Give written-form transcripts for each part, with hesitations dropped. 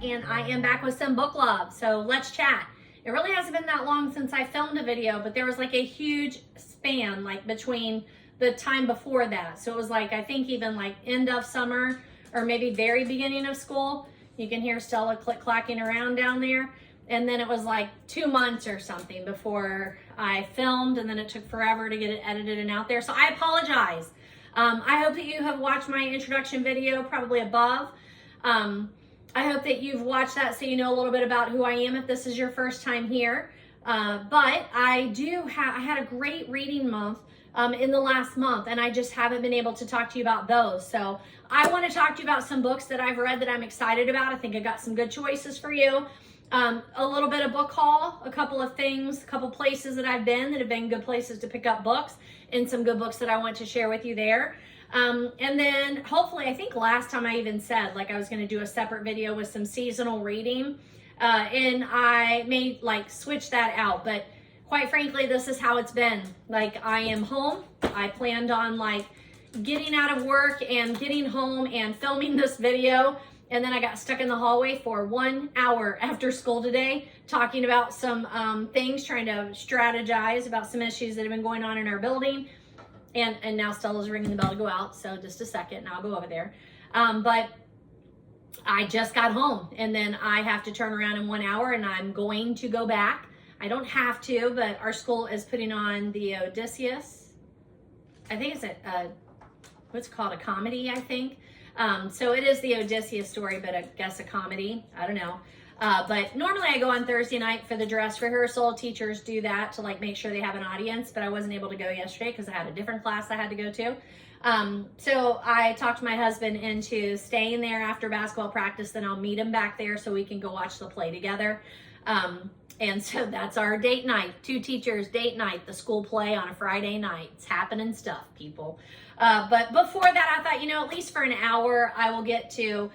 and I am back with some book love. So let's chat. It really hasn't been that long since I filmed a video, but there was like a huge span like between the time before that. So it was like, I think even like end of summer or maybe very beginning of school. You can hear Stella click-clacking around down there. And then it was like 2 months or something before I filmed, and then it took forever to get it edited and out there. So I apologize. I hope that you have watched my introduction video, probably above. I hope that you've watched that so you know a little bit about who I am if this is your first time here. But I had a great reading month in the last month, and I just haven't been able to talk to you about those. So I want to talk to you about some books that I've read that I'm excited about. I think I got some good choices for you. A little bit of book haul, a couple of things, a couple places that I've been that have been good places to pick up books, and some good books that I want to share with you there. And then hopefully, I think last time I even said like I was going to do a separate video with some seasonal reading, and I may like switch that out, but quite frankly, this is how it's been. Like, I am home. I planned on like getting out of work and getting home and filming this video. And then I got stuck in the hallway for 1 hour after school today, talking about some things, trying to strategize about some issues that have been going on in our building. And now Stella's ringing the bell to go out. So just a second and I'll go over there. But I just got home, and then I have to turn around in 1 hour, and I'm going to go back. I don't have to, but our school is putting on the Odysseus. I think it's what's it called, a comedy, I think. So it is the Odysseus story, but I guess a comedy. I don't know. But normally I go on Thursday night for the dress rehearsal. Teachers do that to like make sure they have an audience, but I wasn't able to go yesterday because I had a different class I had to go to. So I talked my husband into staying there after basketball practice. Then I'll meet him back there so we can go watch the play together. And so that's our date night. 2 teachers, date night, the school play on a Friday night. It's happening stuff, people. But before that, I thought, you know, at least for an hour, I will get to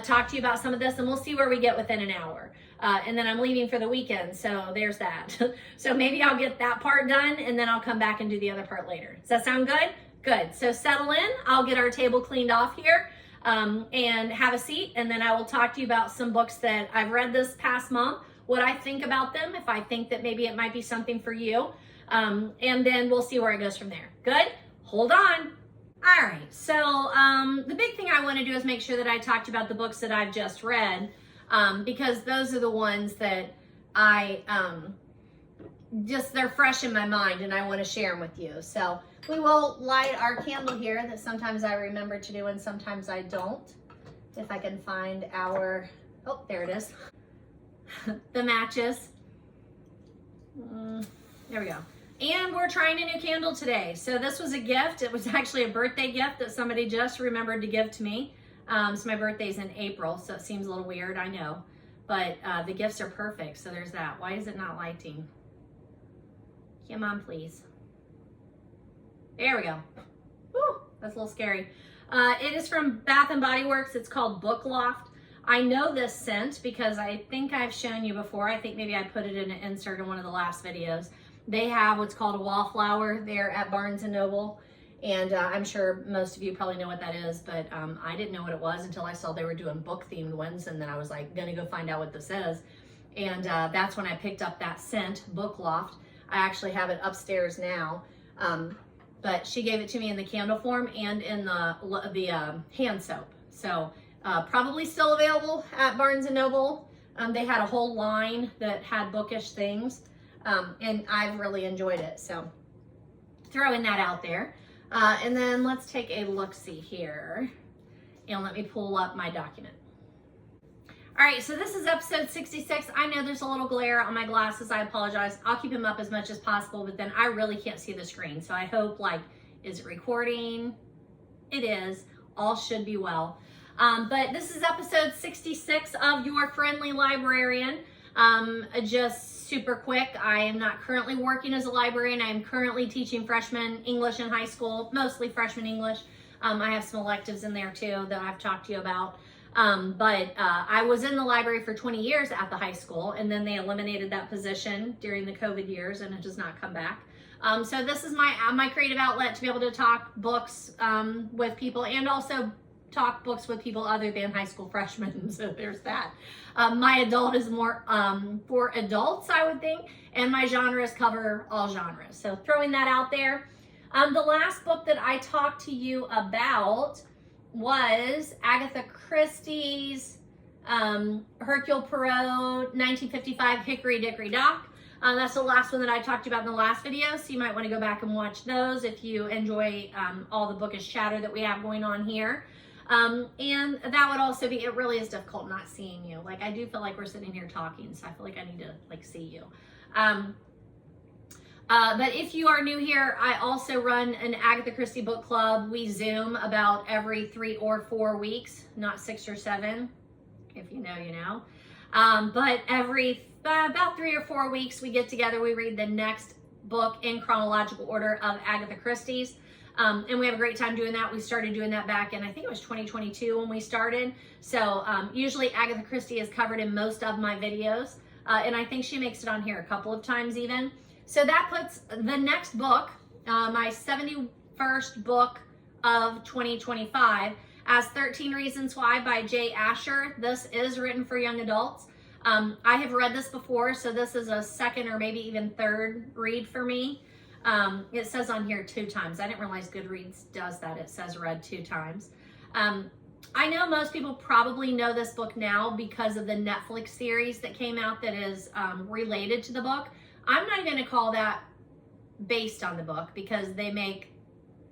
talk to you about some of this, and we'll see where we get within an hour. And then I'm leaving for the weekend, so there's that. So maybe I'll get that part done, and then I'll come back and do the other part later. Does that sound good? Good. So settle in. I'll get our table cleaned off here and have a seat, and then I will talk to you about some books that I've read this past month, what I think about them, if I think that maybe it might be something for you. And then we'll see where it goes from there. Good? Hold on. All right. So the big thing I want to do is make sure that I talked about the books that I've just read, because those are the ones that I they're fresh in my mind, and I want to share them with you. So we will light our candle here that sometimes I remember to do and sometimes I don't. If I can find our, oh, there it is. The matches. There we go. And we're trying a new candle today. So this was a gift. It was actually a birthday gift that somebody just remembered to give to me. So my birthday's in April, so it seems a little weird, I know. But the gifts are perfect, so there's that. Why is it not lighting? Come on, please. There we go. Woo, that's a little scary. It is from Bath & Body Works. It's called Book Loft. I know this scent because I think I've shown you before. I think maybe I put it in an insert in one of the last videos. They have what's called a wallflower there at Barnes & Noble. And I'm sure most of you probably know what that is, but I didn't know what it was until I saw they were doing book-themed ones, and then I was like, gonna go find out what this is. And that's when I picked up that scent, Book Loft. I actually have it upstairs now. But she gave it to me in the candle form and in the hand soap. So probably still available at Barnes & Noble. They had a whole line that had bookish things, and I've really enjoyed it. So throwing that out there. And then let's take a look-see here, and let me pull up my document. All right, so this is episode 66. I know there's a little glare on my glasses. I apologize. I'll keep them up as much as possible, but then I really can't see the screen. So I hope, like, is it recording? It is. All should be well. But this is episode 66 of Your Friendly Librarian. Just super quick, I am not currently working as a librarian. I am currently teaching freshman English in high school, mostly freshman English. I have some electives in there too that I've talked to you about. But I was in the library for 20 years at the high school, and then they eliminated that position during the COVID years, and it does not come back. So this is my creative outlet to be able to talk books with people, and also talk books with people other than high school freshmen, so there's that. My adult is more for adults, I would think, and my genres cover all genres. So throwing that out there. The last book that I talked to you about was Agatha Christie's Hercule Poirot 1955 Hickory Dickory Dock. That's the last one that I talked about in the last video, so you might want to go back and watch those if you enjoy all the bookish chatter that we have going on here. And that would also be, it really is difficult not seeing you. Like, I do feel like we're sitting here talking, so I feel like I need to like see you. But if you are new here, I also run an Agatha Christie book club. We Zoom about every 3 or 4 weeks, not 6 or 7. If you know, you know. But every about 3 or 4 weeks, we get together, we read the next book in chronological order of Agatha Christie's. And we have a great time doing that. We started doing that back in, I think it was 2022 when we started. So usually Agatha Christie is covered in most of my videos. And I think she makes it on here a couple of times even. So that puts the next book, my 71st book of 2025, as 13 Reasons Why by J. Asher. This is written for young adults. I have read this before, so this is a second or maybe even third read for me. It says on here 2 times. I didn't realize Goodreads does that. It says read 2 times. I know most people probably know this book now because of the Netflix series that came out that is related to the book. I'm not going to call that based on the book because they make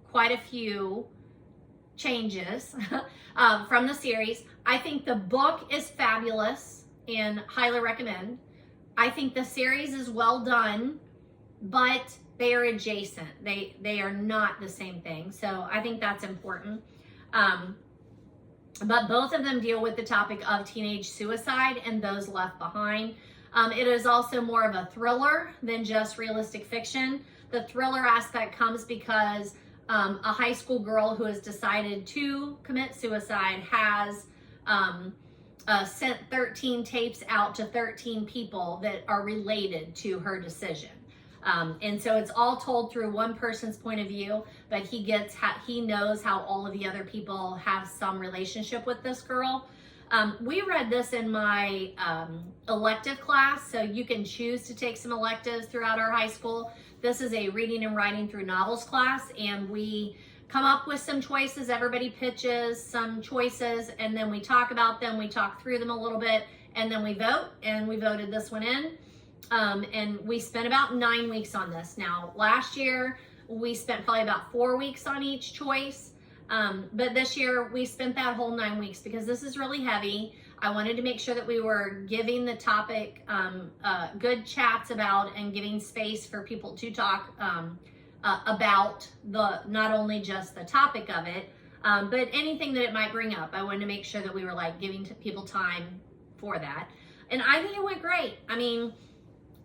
quite a few changes from the series. I think the book is fabulous and highly recommend. I think the series is well done, but they are adjacent. They are not the same thing. So I think that's important. But both of them deal with the topic of teenage suicide and those left behind. It is also more of a thriller than just realistic fiction. The thriller aspect comes because a high school girl who has decided to commit suicide has sent 13 tapes out to 13 people that are related to her decision. And so it's all told through one person's point of view, but he knows how all of the other people have some relationship with this girl. We read this in my elective class, so you can choose to take some electives throughout our high school. This is a reading and writing through novels class, and we come up with some choices. Everybody pitches some choices, and then we talk about them. We talk through them a little bit, and then we vote, and we voted this one in. And we spent about 9 weeks on this. Now, last year, we spent probably about 4 weeks on each choice. But this year, we spent that whole 9 weeks because this is really heavy. I wanted to make sure that we were giving the topic good chats about and giving space for people to talk about not only just the topic of it, but anything that it might bring up. I wanted to make sure that we were like giving people time for that. And I think it went great. I mean,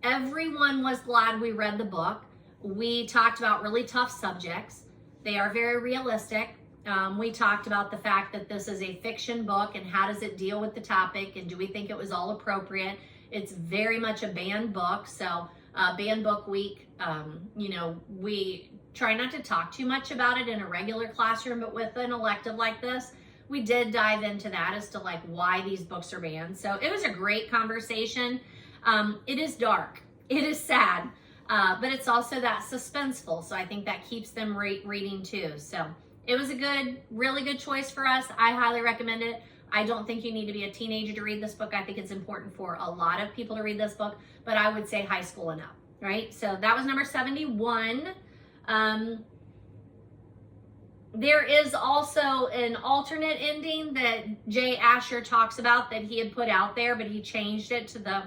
everyone was glad we read the book. We talked about really tough subjects. They are very realistic. We talked about the fact that this is a fiction book and how does it deal with the topic and do we think it was all appropriate. It's very much a banned book, so banned book week, you know, we try not to talk too much about it in a regular classroom, but with an elective like this, we did dive into that as to like why these books are banned. So it was a great conversation. It is dark, it is sad, but it's also that suspenseful, so I think that keeps them reading too. So it was a really good choice for us. I highly recommend it. I don't think you need to be a teenager to read this book. I think it's important for a lot of people to read this book, but I would say high school and up, right? So that was number 71. There is also an alternate ending that J. Asher talks about that he had put out there, but he changed it to the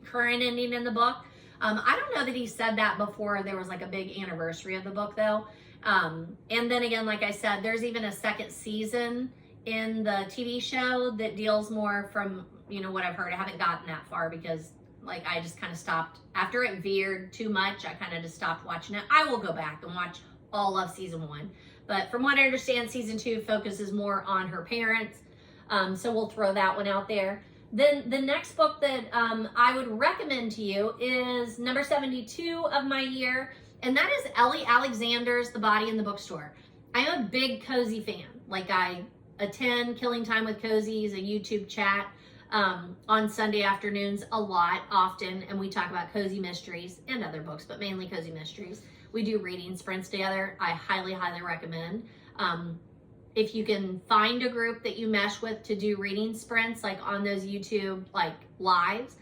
current ending in the book. I don't know that he said that before there was like a big anniversary of the book though. And then again, like I said, there's even a second season in the TV show that deals more from, you know, what I've heard. I haven't gotten that far because like I just kind of stopped after it veered too much. I kind of just stopped watching it. I will go back and watch all of season 1, but from what I understand, season 2 focuses more on her parents. So we'll throw that one out there. Then the next book that I would recommend to you is number 72 of my year, and that is Ellie Alexander's The Body in the Bookstore. I'm a big cozy fan. Like I attend Killing Time with Cozy's, a YouTube chat on Sunday afternoons often, and we talk about cozy mysteries and other books, but mainly cozy mysteries. We do reading sprints together. I highly, highly recommend. If you can find a group that you mesh with to do reading sprints, like on those YouTube like lives,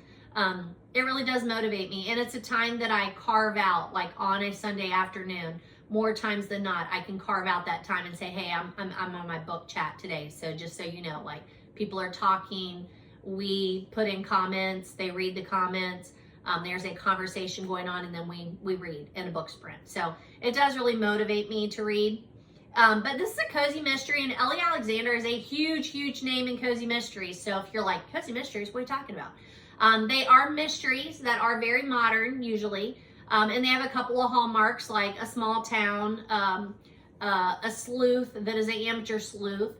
it really does motivate me. And it's a time that I carve out, like on a Sunday afternoon. More times than not, I can carve out that time and say, hey, I'm on my book chat today. So just so you know, like people are talking, we put in comments, they read the comments, there's a conversation going on, and then we read in a book sprint. So it does really motivate me to read. But this is a cozy mystery, and Ellie Alexander is a huge, huge name in cozy mysteries. So if you're like, cozy mysteries, what are you talking about? They are mysteries that are very modern, usually. And they have a couple of hallmarks, like a small town, a sleuth that is an amateur sleuth.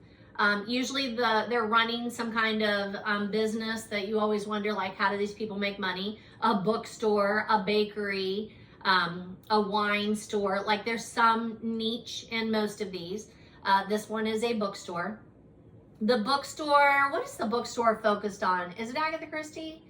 Usually they're running some kind of business that you always wonder, like, how do these people make money? A bookstore, a bakery, a wine store. Like, there's some niche in most of these. This one is a bookstore. The bookstore, what is the bookstore focused on? Is it Agatha Christie?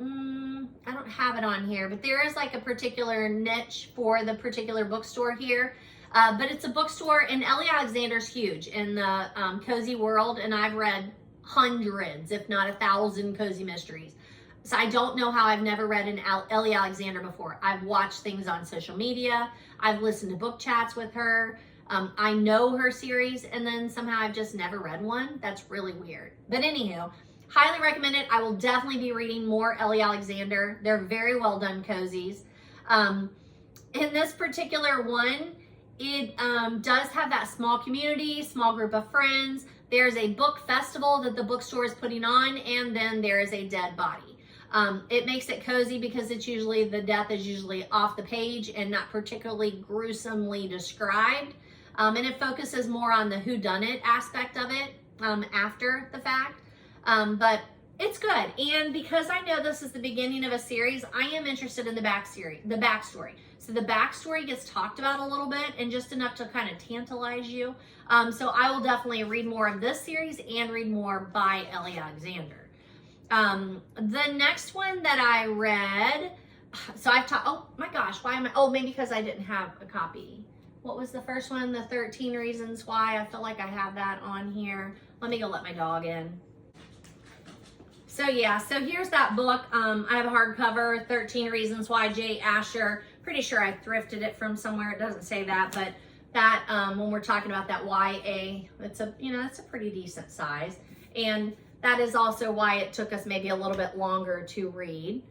I don't have it on here, but there is like a particular niche for the particular bookstore here. But it's a bookstore, and Ellie Alexander's huge in the cozy world, and I've read hundreds, if not 1,000 cozy mysteries. So I don't know how I've never read an Ellie Alexander before. I've watched things on social media. I've listened to book chats with her. I know her series, and then somehow I've just never read one. That's really weird. But anywho, highly recommend it. I will definitely be reading more Ellie Alexander. They're very well done cozies. In this particular one, it does have that small community, small group of friends. There's a book festival that the bookstore is putting on, and then there is a dead body. It makes it cozy because it's usually, the death is usually off the page and not particularly gruesomely described. And it focuses more on the whodunit aspect of it after the fact. But it's good. And because I know this is the beginning of a series, I am interested in the backstory. So the backstory gets talked about a little bit, and just enough to kind of tantalize you. So I will definitely read more of this series and read more by Ellie Alexander. The next one that I read, so I've taught, oh my gosh, why am I, maybe because I didn't have a copy. What was the first one? The 13 Reasons Why. I feel like I have that on here. Let me go let my dog in. So yeah, so here's that book. I have a hardcover, 13 Reasons Why, J. Asher. Pretty sure I thrifted it from somewhere. It doesn't say that, but that when we're talking about that YA, it's a, it's a pretty decent size. And that is also why it took us maybe a little bit longer to read.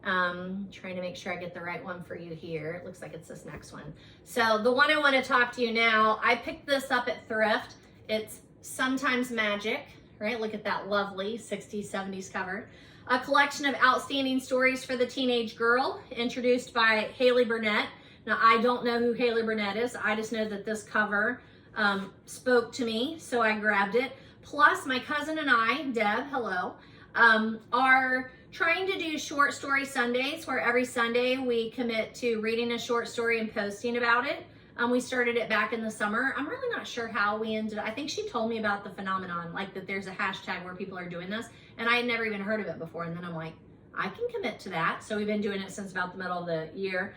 Trying to make sure I get the right one for you here. It looks like it's this next one. So the one I want to talk to you now, I picked this up at Thrift. It's Sometimes Magic, right? Look at that lovely 60s, 70s cover. A collection of outstanding stories for the teenage girl, introduced by Haley Burnett. Now, I don't know who Haley Burnett is. I just know that this cover spoke to me, so I grabbed it. Plus, my cousin and I, Deb, hello, are trying to do short story Sundays, where every Sunday we commit to reading a short story and posting about it. We started it back in the summer. I'm really not sure how we ended up. I think she told me about the phenomenon, like that there's a hashtag where people are doing this, and I had never even heard of it before. And then I'm like, I can commit to that. So we've been doing it since about the middle of the year.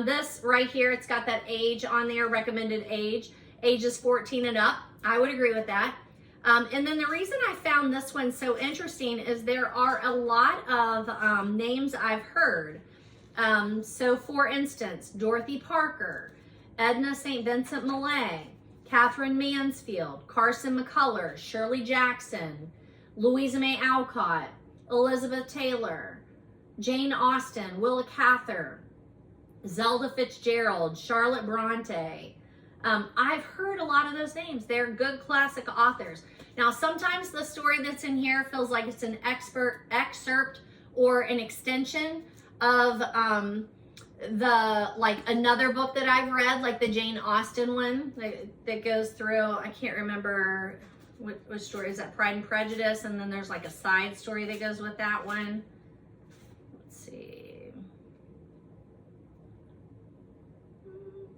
This right here, it's got that age on there, recommended age, ages 14 and up. I would agree with that. And then the reason I found this one so interesting is there are a lot of names I've heard. So for instance, Dorothy Parker, Edna St. Vincent Millay, Catherine Mansfield, Carson McCullers, Shirley Jackson, Louisa May Alcott, Elizabeth Taylor, Jane Austen, Willa Cather, Zelda Fitzgerald, Charlotte Bronte. I've heard a lot of those names. They're good classic authors. Now, sometimes the story that's in here feels like it's an excerpt or an extension of another book that I've read, like the Jane Austen one that goes through, I can't remember which story is that, Pride and Prejudice, and then there's like a side story that goes with that one. Let's see.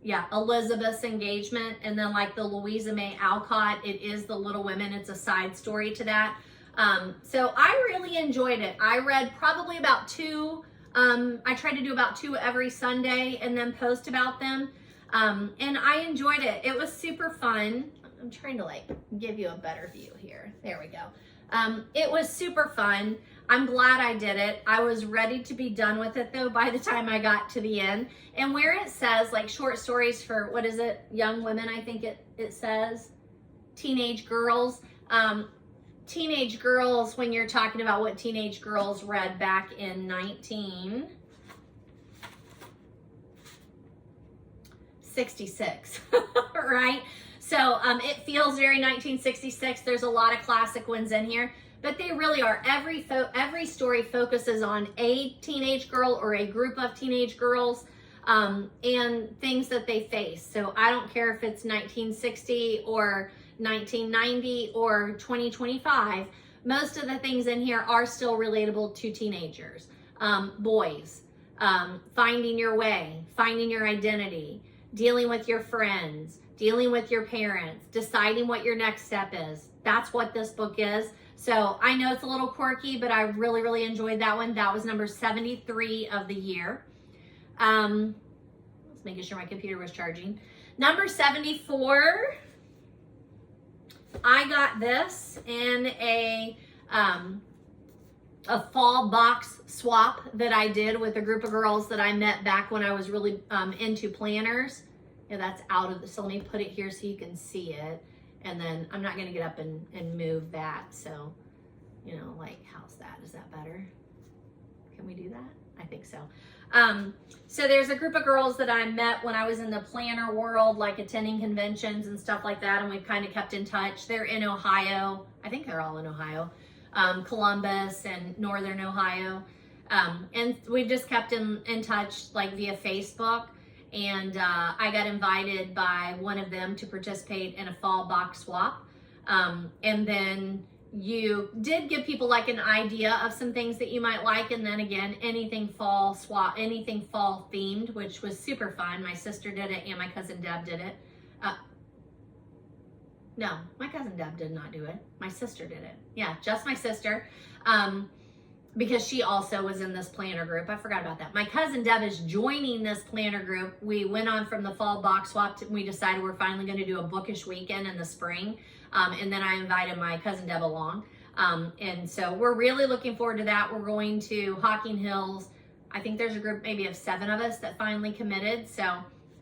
yeah, Elizabeth's engagement, and then like the Louisa May Alcott, it is the Little Women. It's a side story to that. So I really enjoyed it. I read probably about 2. I try to do about 2 every Sunday and then post about them. And I enjoyed it. It was super fun. I'm trying to like give you a better view here. There we go. It was super fun. I'm glad I did it. I was ready to be done with it though by the time I got to the end. And where it says like short stories for, what is it? Young women, I think it says. Teenage girls. Teenage girls, when you're talking about what teenage girls read back in 1966, right? So it feels very 1966. There's a lot of classic ones in here, but they really are. Every story focuses on a teenage girl or a group of teenage girls and things that they face. So I don't care if it's 1960 or 1990 or 2025. Most of the things in here are still relatable to teenagers. Boys, finding your way, finding your identity, dealing with your friends, dealing with your parents, deciding what your next step is. That's what this book is. So I know it's a little quirky, but I really, really enjoyed that one. That was number 73 of the year. Just making sure my computer was charging. Number 74, I got this in a fall box swap that I did with a group of girls that I met back when I was really into planners. Yeah, that's out of the, so let me put it here so you can see it. And then I'm not going to get up and move that. So, you know, like, how's that? Is that better? Can we do that? I think so. So there's a group of girls that I met when I was in the planner world, like attending conventions and stuff like that. And we've kind of kept in touch. They're in Ohio. I think they're all in Ohio. Columbus and Northern Ohio. And we've just kept in touch like via Facebook. And I got invited by one of them to participate in a fall box swap. And then you did give people like an idea of some things that you might like. And then again, anything fall swap, anything fall themed, which was super fun. My sister did it and my cousin Deb did it. No, my cousin Deb did not do it. My sister did it. Yeah, just my sister. Because she also was in this planner group. I forgot about that. My cousin Deb is joining this planner group. We went on from the fall box swap and we decided we're finally going to do a bookish weekend in the spring. And then I invited my cousin Deb along. And so we're really looking forward to that. We're going to Hocking Hills. I think there's a group maybe of 7 of us that finally committed. So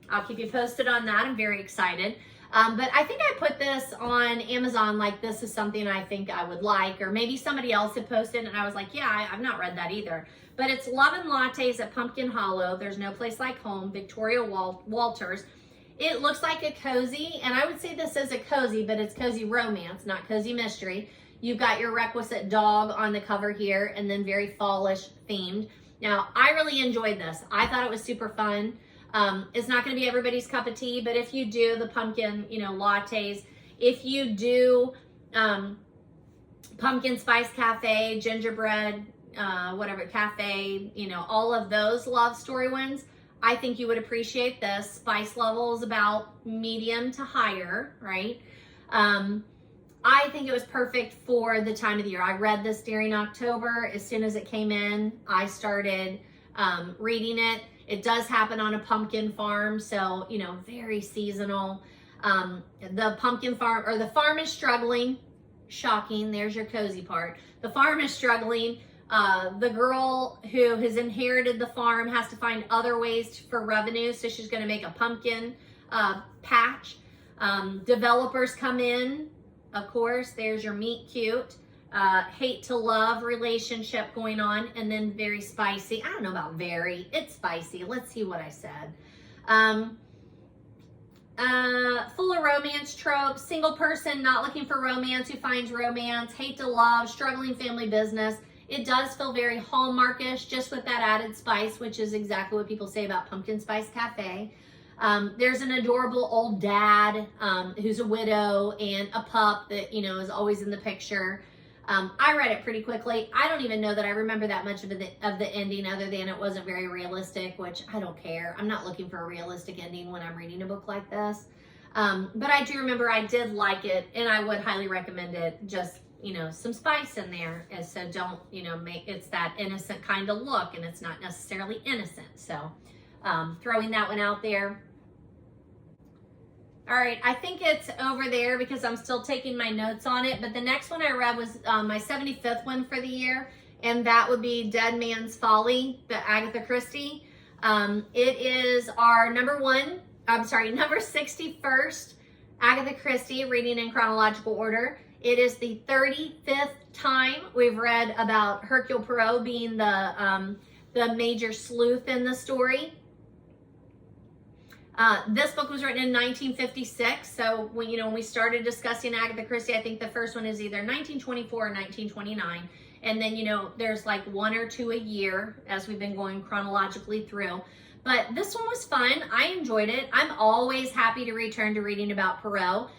I'll keep you posted on that. I'm very excited. But I think I put this on Amazon, like this is something I think I would like, or maybe somebody else had posted and I was like, yeah, I've not read that either. But it's Love and Lattes at Pumpkin Hollow. There's No Place Like Home, Victoria Walters. It looks like a cozy, and I would say this is a cozy, but it's cozy romance, not cozy mystery. You've got your requisite dog on the cover here, and then very fallish themed. Now, I really enjoyed this. I thought it was super fun. It's not going to be everybody's cup of tea, but if you do the pumpkin, you know, lattes, if you do pumpkin spice cafe, gingerbread, whatever cafe, you know, all of those love story ones, I think you would appreciate this. Spice level is about medium to higher, right? I think it was perfect for the time of the year. I read this during October. As soon as it came in, I started reading it. It does happen on a pumpkin farm, so, you know, very seasonal. The pumpkin farm, or the farm is struggling. Shocking, there's your cozy part. The farm is struggling. The girl who has inherited the farm has to find other ways for revenue, so she's going to make a pumpkin patch. Developers come in, of course. There's your meet cute. Hate to love relationship going on, and then very spicy. I don't know about very, it's spicy. Let's see what I said. Full of romance tropes, single person not looking for romance who finds romance, hate to love, struggling family business. It does feel very Hallmarkish, just with that added spice, which is exactly what people say about Pumpkin Spice Cafe. There's an adorable old dad who's a widow, and a pup that, you know, is always in the picture. I read it pretty quickly. I don't even know that I remember that much of the ending, other than it wasn't very realistic, which I don't care. I'm not looking for a realistic ending when I'm reading a book like this. But I do remember I did like it, and I would highly recommend it. Just, you know, some spice in there, and so don't, you know, it's that innocent kind of look, and it's not necessarily innocent. So throwing that one out there. All right, I think it's over there because I'm still taking my notes on it, but the next one I read was my 75th one for the year, and that would be Dead Man's Folly, the Agatha Christie. It is our number 61st Agatha Christie, reading in chronological order. It is the 35th time we've read about Hercule Poirot being the major sleuth in the story. This book was written in 1956, so when we started discussing Agatha Christie, I think the first one is either 1924 or 1929, and then there's like one or two a year as we've been going chronologically through. But this one was fun. I enjoyed it. I'm always happy to return to reading about Poirot.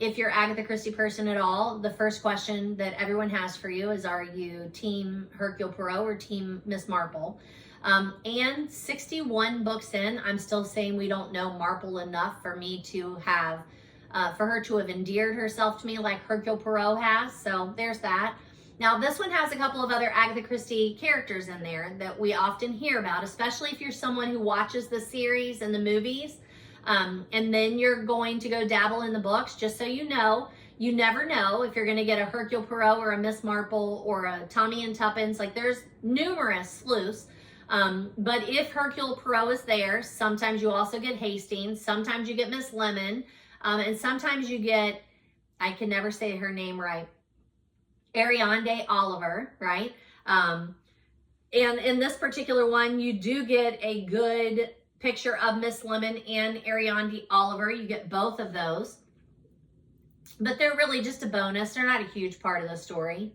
If you're Agatha Christie person at all, the first question that everyone has for you is, are you team Hercule Poirot or team Miss Marple? And 61 books in, I'm still saying we don't know Marple enough for me to have, for her to have endeared herself to me like Hercule Poirot has. So there's that. Now this one has a couple of other Agatha Christie characters in there that we often hear about, especially if you're someone who watches the series and the movies, and then you're going to go dabble in the books. Just so you know, you never know if you're going to get a Hercule Poirot or a Miss Marple or a Tommy and Tuppence. Like, there's numerous sleuths. But if Hercule Poirot is there, sometimes you also get Hastings, sometimes you get Miss Lemon, and sometimes you get, I can never say her name right, Ariande Oliver, right? And in this particular one, you do get a good picture of Miss Lemon and Ariande Oliver. You get both of those, but they're really just a bonus. They're not a huge part of the story.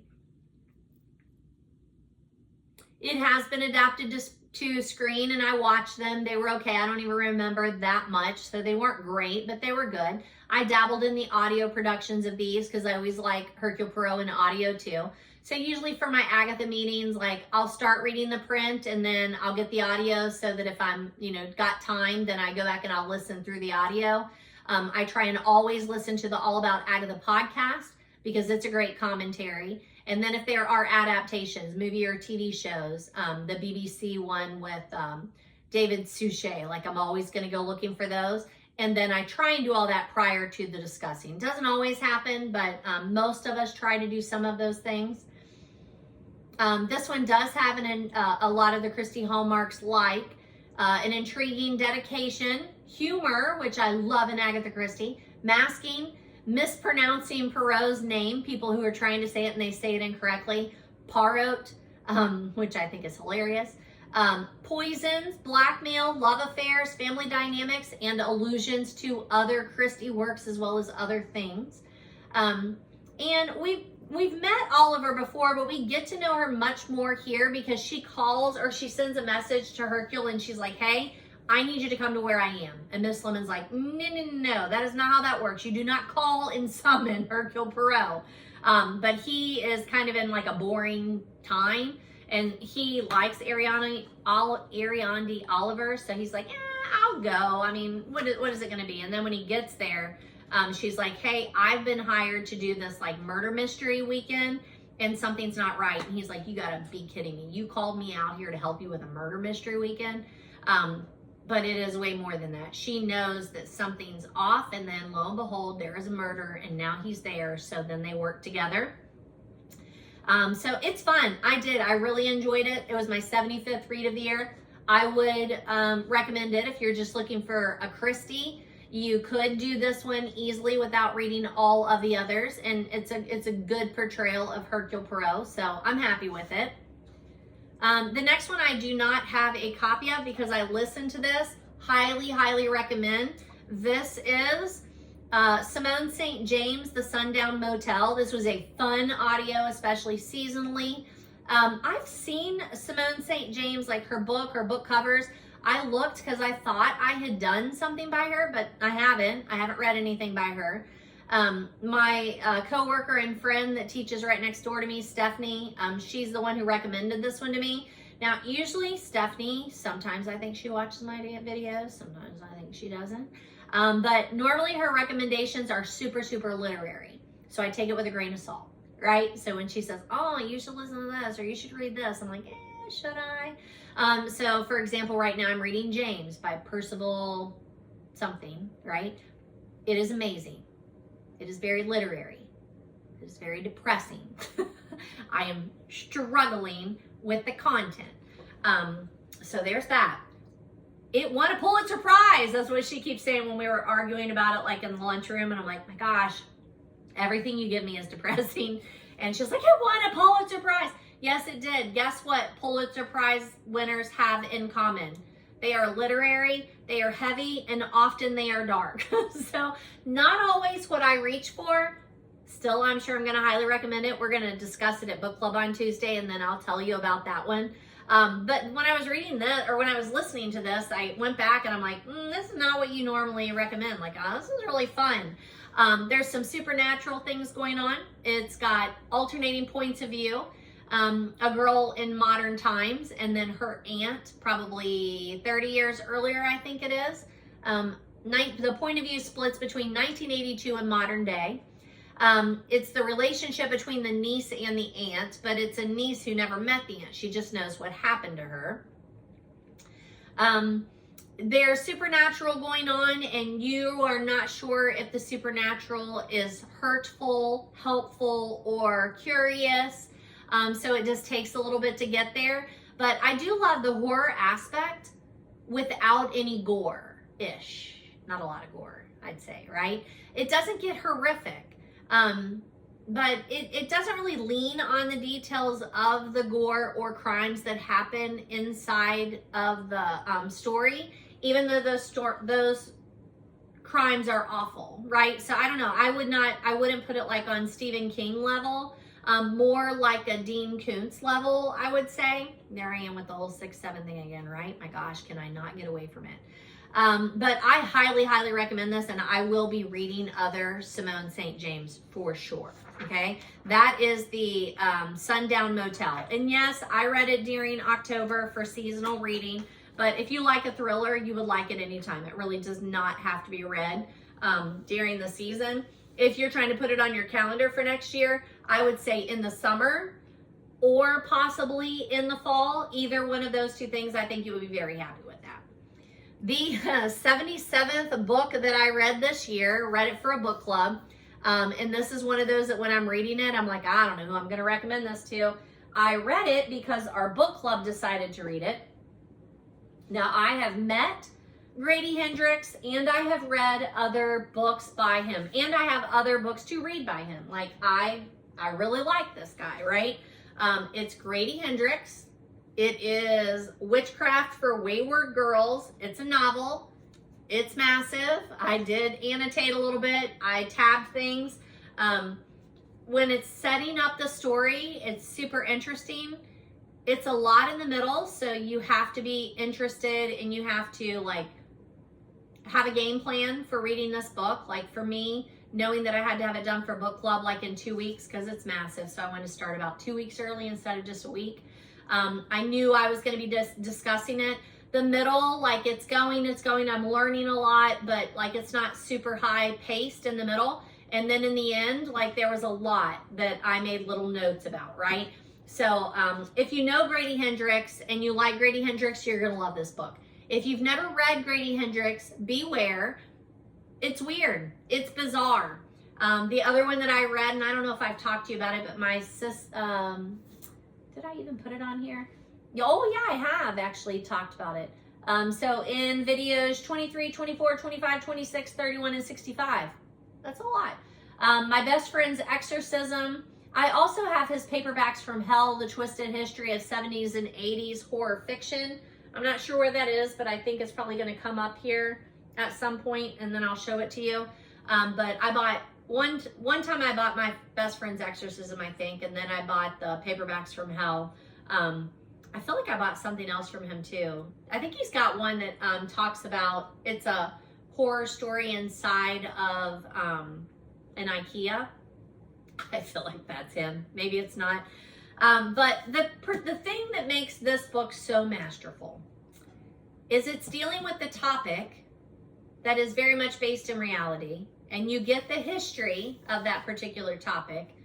It has been adapted to screen, and I watched them. They were okay. I don't even remember that much, so they weren't great, but they were good. I dabbled in the audio productions of these because I always like Hercule Poirot in audio too. So usually for my Agatha meetings, like, I'll start reading the print and then I'll get the audio, so that if I'm, got time, then I go back and I'll listen through the audio. I try and always listen to the All About Agatha podcast because it's a great commentary. And then if there are adaptations, movie or TV shows, the BBC one with David Suchet, like, I'm always going to go looking for those. And then I try and do all that prior to the discussing. Doesn't always happen, but most of us try to do some of those things. This one does have a lot of the Christie hallmarks, like an intriguing dedication, humor, which I love in Agatha Christie, masking, mispronouncing Poirot's name, people who are trying to say it and they say it incorrectly, Poirot, which I think is hilarious, poisons, blackmail, love affairs, family dynamics, and allusions to other Christie works as well as other things. And we've met Oliver before, but we get to know her much more here because she calls or she sends a message to Hercule and she's like, hey, I need you to come to where I am. And Miss Lemon's like, no, that is not how that works. You do not call and summon Hercule Poirot. But he is kind of in like a boring time, and he likes Ariande Oliver, so he's like, I'll go. I mean, what is it going to be? And then when he gets there, she's like, hey, I've been hired to do this like murder mystery weekend, and something's not right. And he's like, you gotta be kidding me. You called me out here to help you with a murder mystery weekend? But it is way more than that. She knows that something's off, and then lo and behold, there is a murder, and now he's there. So then they work together. So it's fun. I really enjoyed it. It was my 75th read of the year. I would recommend it if you're just looking for a Christie. You could do this one easily without reading all of the others, and it's a good portrayal of Hercule Poirot, so I'm happy with it. The next one I do not have a copy of because I listened to this. Highly recommend. This is Simone St. James, The Sundown Motel. This was a fun audio, especially seasonally. I've seen Simone St. James, like her book covers. I looked because I thought I had done something by her, but I haven't. I haven't read anything by her. My coworker and friend that teaches right next door to me, Stephanie, she's the one who recommended this one to me. Now, usually Stephanie, sometimes I think she watches my videos, sometimes I think she doesn't. But normally her recommendations are super, super literary. So I take it with a grain of salt, right? So when she says, oh, you should listen to this or you should read this, I'm like, should I? So for example, right now I'm reading James by Percival something, right? It is amazing. It is very literary. It is very depressing. I am struggling with the content. So there's that. It won a Pulitzer Prize. That's what she keeps saying when we were arguing about it, like in the lunchroom. And I'm like, my gosh, everything you give me is depressing. And she's like, it won a Pulitzer Prize. Yes, it did. Guess what Pulitzer Prize winners have in common? They are literary, they are heavy, and often they are dark. So not always what I reach for. Still, I'm sure I'm going to highly recommend it. We're going to discuss it at Book Club on Tuesday, and then I'll tell you about that one. But when I was reading this, or when I was listening to this, I went back and I'm like, this is not what you normally recommend. Like, oh, this is really fun. There's some supernatural things going on. It's got alternating points of view. A girl in modern times, and then her aunt, probably 30 years earlier, I think it is. The point of view splits between 1982 and modern day. It's the relationship between the niece and the aunt, but it's a niece who never met the aunt. She just knows what happened to her. There's supernatural going on, and you are not sure if the supernatural is hurtful, helpful, or curious. So it just takes a little bit to get there. But I do love the horror aspect without any gore-ish. Not a lot of gore, I'd say, right? It doesn't get horrific. But it doesn't really lean on the details of the gore or crimes that happen inside of the story, even though those crimes are awful, right? So I don't know. I wouldn't put it like on Stephen King level. More like a Dean Koontz level, I would say. There I am with the whole 6-7 thing again, right? My gosh, can I not get away from it? But I highly, highly recommend this, and I will be reading other Simone St. James for sure, okay? That is the Sundown Motel. And yes, I read it during October for seasonal reading, but if you like a thriller, you would like it anytime. It really does not have to be read during the season. If you're trying to put it on your calendar for next year, I would say in the summer or possibly in the fall. Either one of those two things, I think you would be very happy with that. The 77th book that I read this year, read it for a book club. And this is one of those that when I'm reading it, I'm like, I don't know who I'm going to recommend this to. I read it because our book club decided to read it. Now, I have met Grady Hendrix, and I have read other books by him, and I have other books to read by him. Like, I really like this guy, right? It's Grady Hendrix. It is Witchcraft for Wayward Girls. It's a novel. It's massive. I did annotate a little bit. I tabbed things. When it's setting up the story, it's super interesting. It's a lot in the middle, so you have to be interested, and you have to, like, have a game plan for reading this book. Like for me, knowing that I had to have it done for book club like in 2 weeks because it's massive, so I wanted to start about 2 weeks early instead of just a week. I knew I was going to be discussing it. The middle, like it's going, I'm learning a lot, but like it's not super high paced in the middle. And then in the end, like there was a lot that I made little notes about, right? So if you know Grady Hendrix and you like Grady Hendrix, you're going to love this book. If you've never read Grady Hendrix, beware. It's weird. It's bizarre. The other one that I read, and I don't know if I've talked to you about it, but my sis, did I even put it on here? Oh yeah, I have actually talked about it. So in videos 23, 24, 25, 26, 31, and 65. That's a lot. My best friend's Exorcism. I also have his Paperbacks from Hell, The Twisted History of 70s and 80s Horror Fiction. I'm not sure where that is, but I think it's probably going to come up here at some point, and then I'll show it to you. But I bought, one time I bought my best friend's Exorcism, I think, and then I bought the Paperbacks from Hell. I feel like I bought something else from him too. I think he's got one that talks about, it's a horror story inside of in IKEA. I feel like that's him. Maybe it's not. But the thing that makes this book so masterful is it's dealing with the topic that is very much based in reality, and you get the history of that particular topic.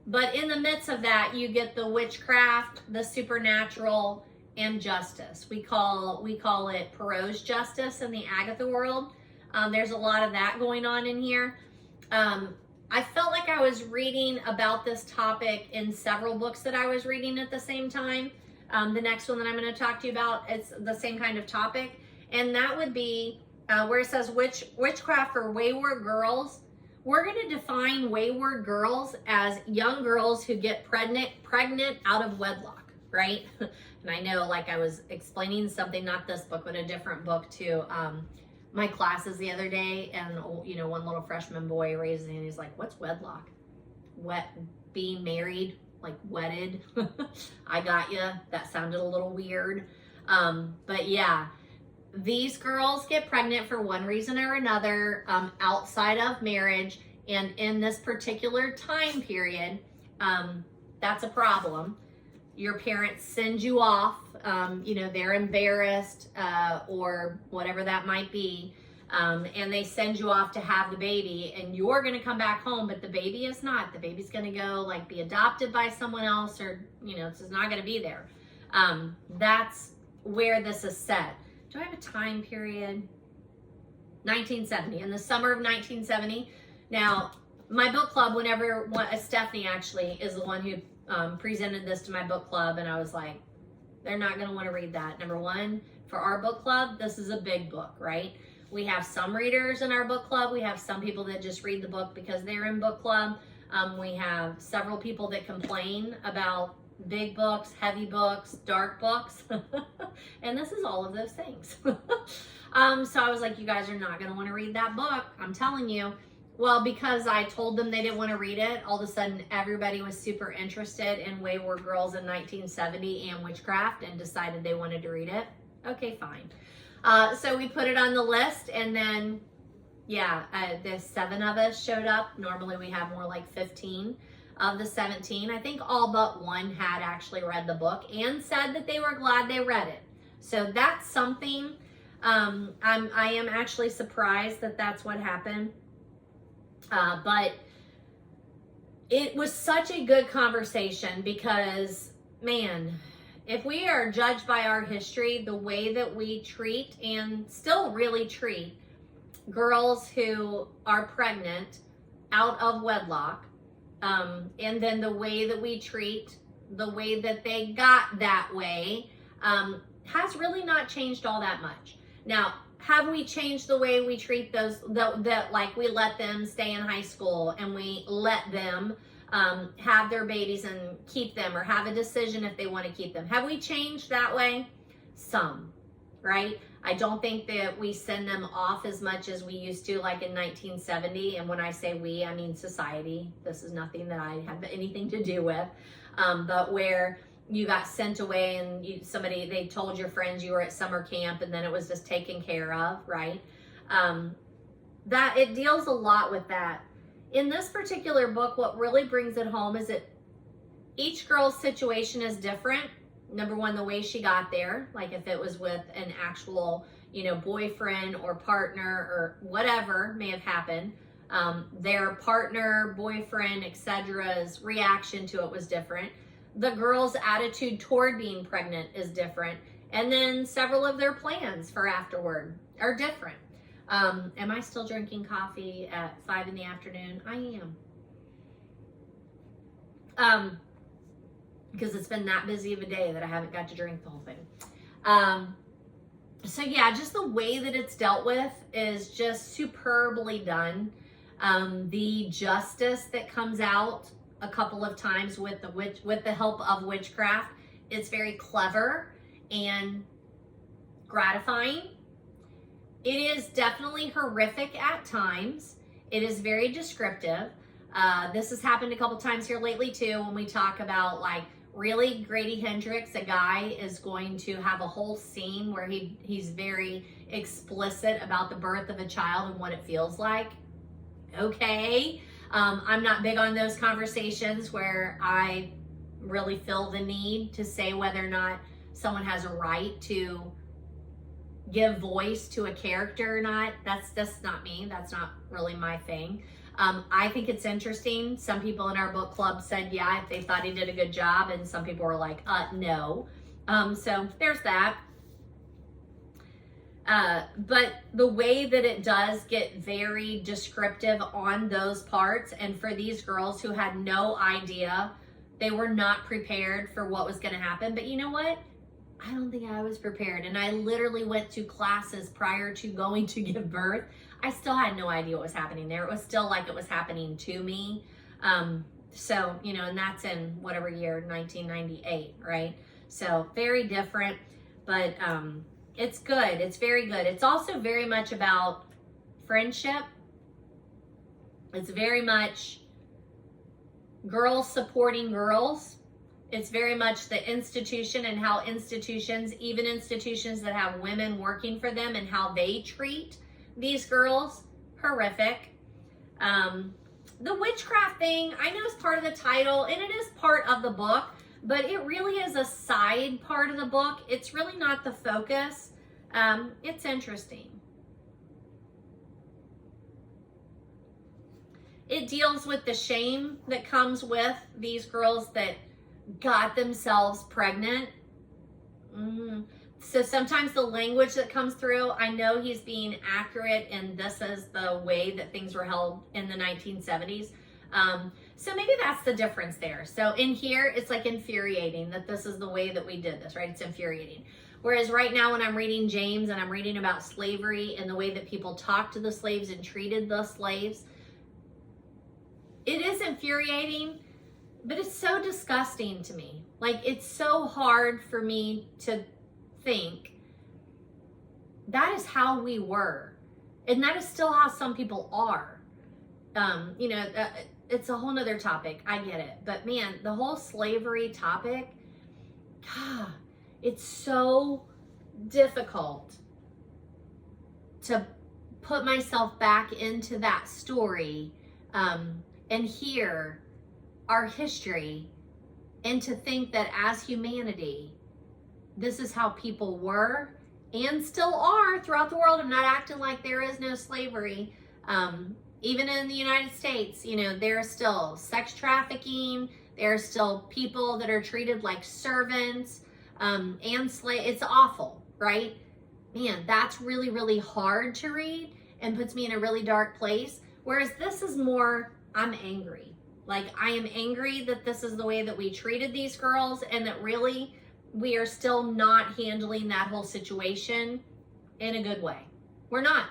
But in the midst of that, you get the witchcraft, the supernatural, and justice. We call it Perot's justice in the Agatha world. There's a lot of that going on in here. I felt like I was reading about this topic in several books that I was reading at the same time. The next one that I'm going to talk to you about, it's the same kind of topic. And that would be where it says witchcraft for wayward girls. We're going to define wayward girls as young girls who get pregnant out of wedlock, right? And I know, like, I was explaining something, not this book, but a different book to my classes the other day, and you know, one little freshman boy raised his hand. He's like, "What's wedlock?" Being married, like wedded. I got you. That sounded a little weird, but yeah. These girls get pregnant for one reason or another outside of marriage, and in this particular time period, that's a problem. Your parents send you off, you know, they're embarrassed or whatever that might be, and they send you off to have the baby, and you're going to come back home, but the baby is not. The baby's going to go, like, be adopted by someone else, or, you know, it's just not going to be there. That's where this is set. Do I have a time period? 1970, in the summer of 1970. Now, my book club, Stephanie actually is the one who presented this to my book club, and I was like, they're not going to want to read that. Number one, for our book club, this is a big book, right? We have some readers in our book club. We have some people that just read the book because they're in book club. We have several people that complain about big books, heavy books, dark books, and this is all of those things. So I was like, you guys are not going to want to read that book, I'm telling you. Well, because I told them they didn't want to read it, all of a sudden everybody was super interested in Wayward Girls in 1970 and witchcraft and decided they wanted to read it. Okay, fine. So we put it on the list, and then yeah, the 7 of us showed up. Normally we have more like 15 of the 17. I think all but one had actually read the book and said that they were glad they read it. So that's something. I am actually surprised that that's what happened. But it was such a good conversation because, man, if we are judged by our history, the way that we treat and still really treat girls who are pregnant out of wedlock, and then the way that we treat the way that they got that way, has really not changed all that much. Now, have we changed the way we treat those that like we let them stay in high school and we let them have their babies and keep them, or have a decision if they want to keep them? Have we changed that way? Some, right? I don't think that we send them off as much as we used to, like in 1970. And when I say we, I mean society. This is nothing that I have anything to do with, but where you got sent away and they told your friends you were at summer camp, and then it was just taken care of, right? That it deals a lot with that. In this particular book, what really brings it home is that each girl's situation is different. Number one, the way she got there, like if it was with an actual, boyfriend or partner or whatever may have happened, their partner, boyfriend, etc's reaction to it was different. The girl's attitude toward being pregnant is different. And then several of their plans for afterward are different. Am I still drinking coffee at 5 in the afternoon? I am. Because it's been that busy of a day that I haven't got to drink the whole thing. So yeah, just the way that it's dealt with is just superbly done. The justice that comes out a couple of times with the help of witchcraft, it's very clever and gratifying. It is definitely horrific at times. It is very descriptive. This has happened a couple times here lately too, when we talk about, like, really, Grady Hendrix, a guy, is going to have a whole scene where he's very explicit about the birth of a child and what it feels like. okay. I'm not big on those conversations where I really feel the need to say whether or not someone has a right to give voice to a character or not. That's not me. That's not really my thing. I think it's interesting. Some people in our book club said, yeah, they thought he did a good job. And some people were like, no. So there's that. But the way that it does get very descriptive on those parts, and for these girls who had no idea, they were not prepared for what was going to happen. But you know what? I don't think I was prepared. And I literally went to classes prior to going to give birth. I still had no idea what was happening there. It was still like it was happening to me. So, you know, and that's in whatever year, 1998, right? So very different, but it's good. It's very good. It's also very much about friendship. It's very much girls supporting girls. It's very much the institution and how institutions, even institutions that have women working for them, and how they treat these girls. Horrific. The witchcraft thing, I know is part of the title, and it is part of the book, but it really is a side part of the book. It's really not the focus. It's interesting. It deals with the shame that comes with these girls that got themselves pregnant. So sometimes the language that comes through, I know he's being accurate, and this is the way that things were held in the 1970s. So maybe that's the difference there. So in here, it's like infuriating that this is the way that we did this, right? It's infuriating. Whereas right now when I'm reading James and I'm reading about slavery and the way that people talked to the slaves and treated the slaves, it is infuriating, but it's so disgusting to me. Like, it's so hard for me to think that is how we were. And that is still how some people are. You know, it's a whole nother topic. I get it. But man, the whole slavery topic, God, it's so difficult to put myself back into that story and hear our history, and to think that as humanity, this is how people were and still are throughout the world. I'm not acting like there is no slavery. Even in the United States, you know, there's still sex trafficking. There's still people that are treated like servants and slaves. It's awful, right? Man, that's really, really hard to read and puts me in a really dark place. Whereas this is more, I'm angry. Like, I am angry that this is the way that we treated these girls, and that really we are still not handling that whole situation in a good way. We're not,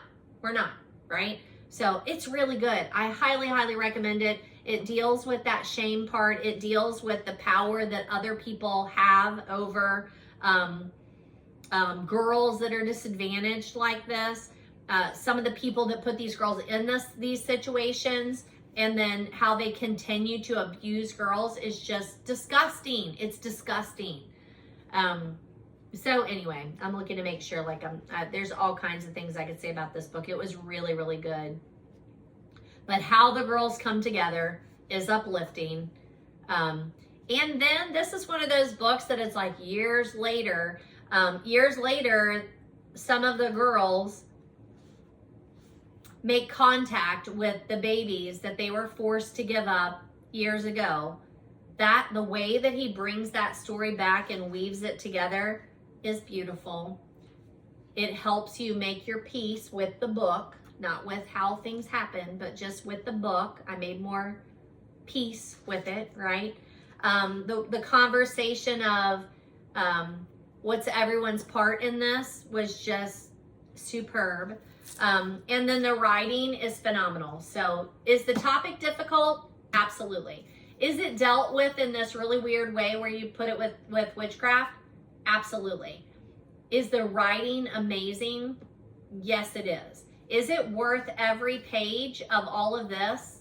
right? So it's really good. I highly, highly recommend it. It deals with that shame part. It deals with the power that other people have over girls that are disadvantaged like this. Some of the people that put these girls in these situations, and then how they continue to abuse girls, is just disgusting. It's disgusting. So anyway, I'm looking to make sure, like, there's all kinds of things I could say about this book. It was really, really good. But how the girls come together is uplifting. And then this is one of those books that it's like years later, some of the girls make contact with the babies that they were forced to give up years ago. That the way that he brings that story back and weaves it together is beautiful. It helps you make your peace with the book, not with how things happen, but just with the book. I made more peace with it, right? The conversation of what's everyone's part in this was just superb. And then the writing is phenomenal. So is the topic difficult? Absolutely. Is it dealt with in this really weird way where you put it with witchcraft? Absolutely. Is the writing amazing? Yes, it is. Is it worth every page of all of this?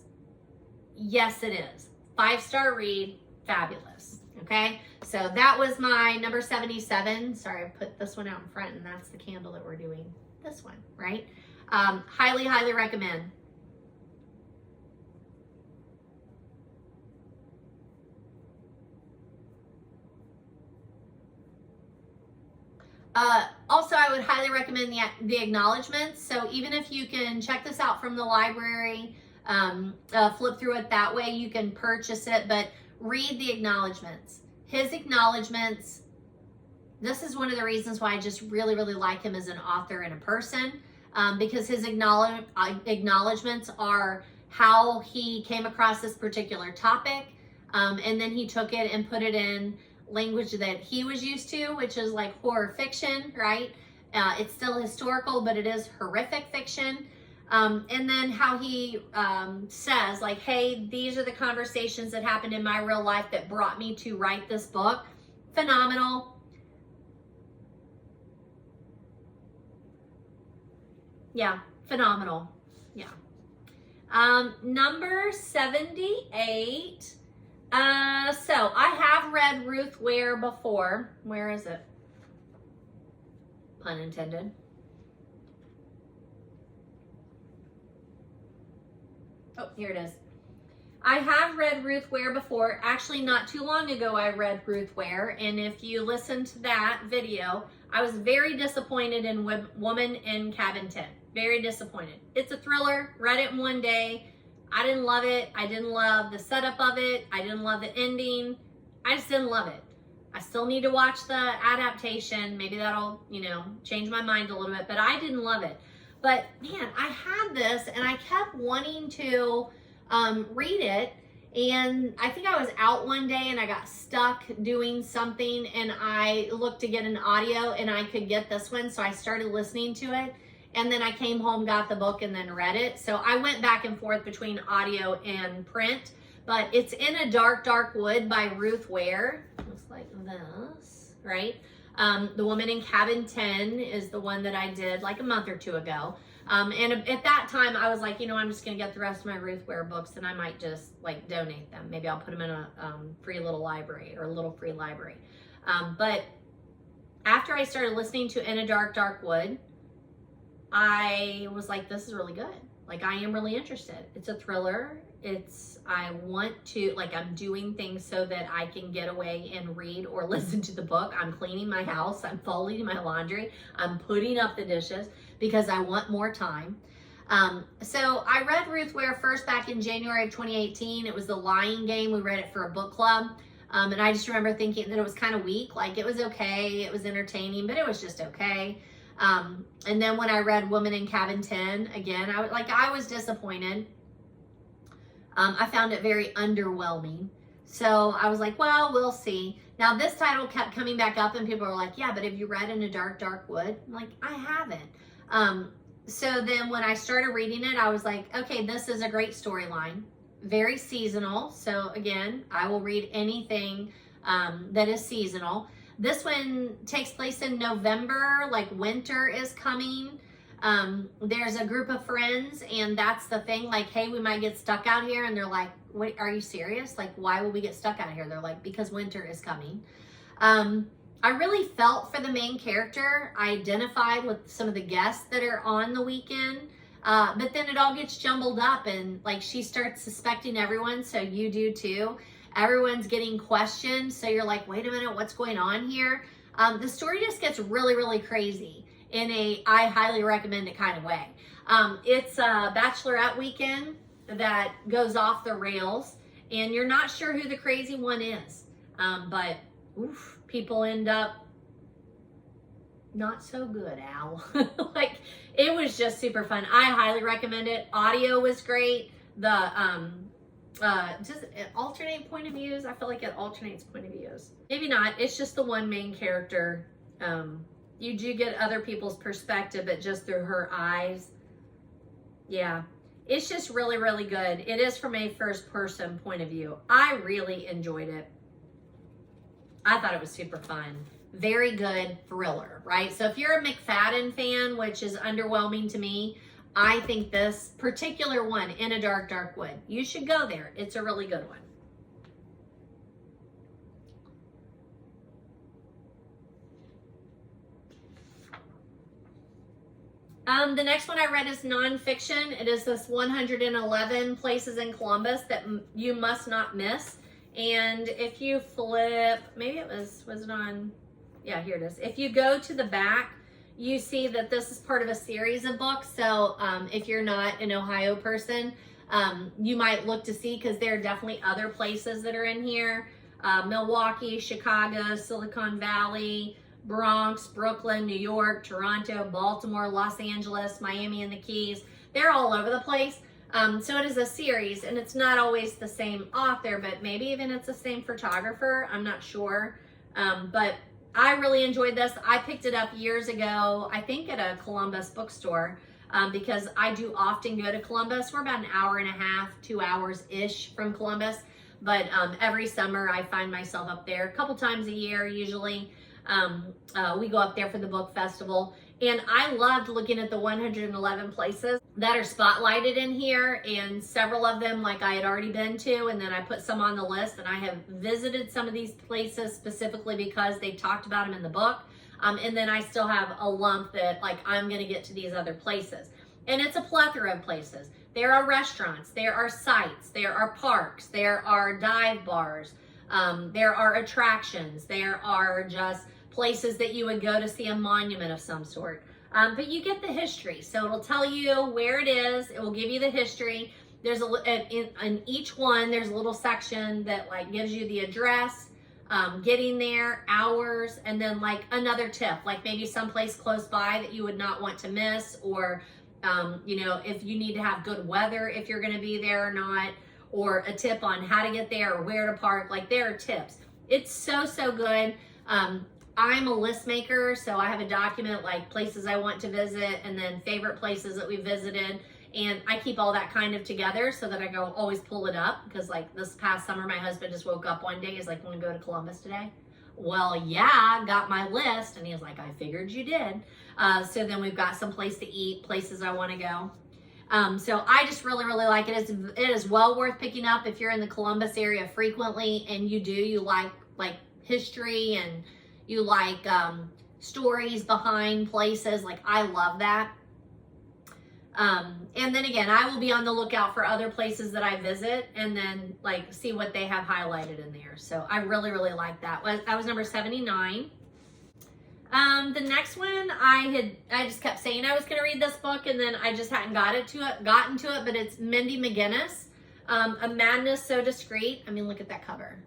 Yes, it is. 5-star read, fabulous. Okay, so that was my number 77. Sorry, I put this one out in front, and that's the candle that we're doing. This one, right? Highly, highly recommend. Also, I would highly recommend the acknowledgments. So even if you can check this out from the library, flip through it that way, you can purchase it, but read the acknowledgments. His acknowledgments, this is one of the reasons why I just really, really like him as an author and a person, because his acknowledgments are how he came across this particular topic, and then he took it and put it in language that he was used to, which is like horror fiction, right? It's still historical, but it is horrific fiction. And then how he says, like, hey, these are the conversations that happened in my real life that brought me to write this book. Phenomenal. Yeah, phenomenal. Yeah. Number 78. So I have read Ruth Ware before. Where is it? Pun intended. Oh, here it is. I have read Ruth Ware before. Actually, not too long ago, I read Ruth Ware. And if you listen to that video, I was very disappointed in Woman in Cabin 10. Very disappointed. It's a thriller. Read it in one day. I didn't love it. I didn't love the setup of it. I didn't love the ending. I just didn't love it. I still need to watch the adaptation. Maybe that'll, change my mind a little bit, but I didn't love it. But man, I had this and I kept wanting to read it. And I think I was out one day and I got stuck doing something and I looked to get an audio and I could get this one. So I started listening to it. And then I came home, got the book, and then read it. So I went back and forth between audio and print. But it's In a Dark, Dark Wood by Ruth Ware. Looks like this, right? The Woman in Cabin 10 is the one that I did like a month or two ago. And at that time, I was like, I'm just going to get the rest of my Ruth Ware books, and I might just like donate them. Maybe I'll put them in a free little library or a little free library. But after I started listening to In a Dark, Dark Wood, I was like, this is really good. Like, I am really interested. It's a thriller. I'm doing things so that I can get away and read or listen to the book. I'm cleaning my house. I'm folding my laundry. I'm putting up the dishes because I want more time. So I read Ruth Ware first back in January of 2018. It was The Lying Game. We read it for a book club. And I just remember thinking that it was kind of weak. Like, it was okay. It was entertaining, but it was just okay. And then when I read Woman in Cabin 10, again, I was disappointed. I found it very underwhelming. So I was like, well, we'll see. Now this title kept coming back up and people were like, yeah, but have you read In a Dark, Dark Wood? I'm like, I haven't. So then when I started reading it, I was like, okay, this is a great storyline. Very seasonal. So again, I will read anything, that is seasonal. This one takes place in November, like winter is coming. There's a group of friends and that's the thing, like, hey, we might get stuck out here. And they're like, wait, are you serious? Like, why will we get stuck out here? They're like, because winter is coming. I really felt for the main character. I identified with some of the guests that are on the weekend. But then it all gets jumbled up and like she starts suspecting everyone. So you do too. Everyone's getting questioned. So you're like, wait a minute, what's going on here? The story just gets really, really crazy in I highly recommend it kind of way. It's a bachelorette weekend that goes off the rails and you're not sure who the crazy one is. But oof, people end up not so good, Al. Like, it was just super fun. I highly recommend it. Audio was great. The, does it alternate point of views? I feel like it alternates point of views. Maybe not. It's just the one main character. You do get other people's perspective, but just through her eyes. Yeah. It's just really, really good. It is from a first person point of view. I really enjoyed it. I thought it was super fun. Very good thriller, right? So if you're a McFadden fan, which is underwhelming to me, I think this particular one, In a Dark, Dark Wood, you should go there. It's a really good one. The next one I read is nonfiction. It is this 111 places in Columbus that you must not miss. And if you flip, maybe it was it on, yeah, here it is. If you go to the back, you see that this is part of a series of books. So if you're not an Ohio person, you might look to see, because there are definitely other places that are in here. Milwaukee, Chicago, Silicon Valley, Bronx, Brooklyn, New York, Toronto, Baltimore, Los Angeles, Miami and the Keys. They're all over the place. So it is a series, and it's not always the same author, but maybe even it's the same photographer. I'm not sure. But I really enjoyed this. I picked it up years ago, I think at a Columbus bookstore, because I do often go to Columbus. We're about an hour and a half, 2 hours-ish from Columbus. But every summer I find myself up there a couple times a year usually. We go up there for the book festival. And I loved looking at the 111 places that are spotlighted in here, and several of them like I had already been to, and then I put some on the list, and I have visited some of these places specifically because they talked about them in the book. And then I still have a lump that like I'm gonna get to these other places. And it's a plethora of places. There are restaurants, there are sites, there are parks, there are dive bars, there are attractions, there are just places that you would go to see a monument of some sort. But you get the history. So it'll tell you where it is. It will give you the history. There's in each one, there's a little section that like gives you the address, getting there, hours, and then like another tip, like maybe someplace close by that you would not want to miss, or you know, if you need to have good weather, if you're going to be there or not, or a tip on how to get there or where to park. Like there are tips. It's so good. I'm a list maker, so I have a document like places I want to visit and then favorite places that we visited. And I keep all that kind of together so that I go always pull it up, because like this past summer, my husband just woke up one day. He's like, want to go to Columbus today? Well, yeah, got my list. And he was like, I figured you did. So then we've got some place to eat, places I want to go. So I just really like it. It is well worth picking up if you're in the Columbus area frequently and you like history and you like stories behind places. Like I love that. And then again, I will be on the lookout for other places that I visit and then like see what they have highlighted in there. So I really like that. That was number 79. The next one, I just kept saying I was going to read this book, and then I just hadn't gotten to it, but it's Mindy McGinnis, A Madness So Discreet. I mean, look at that cover.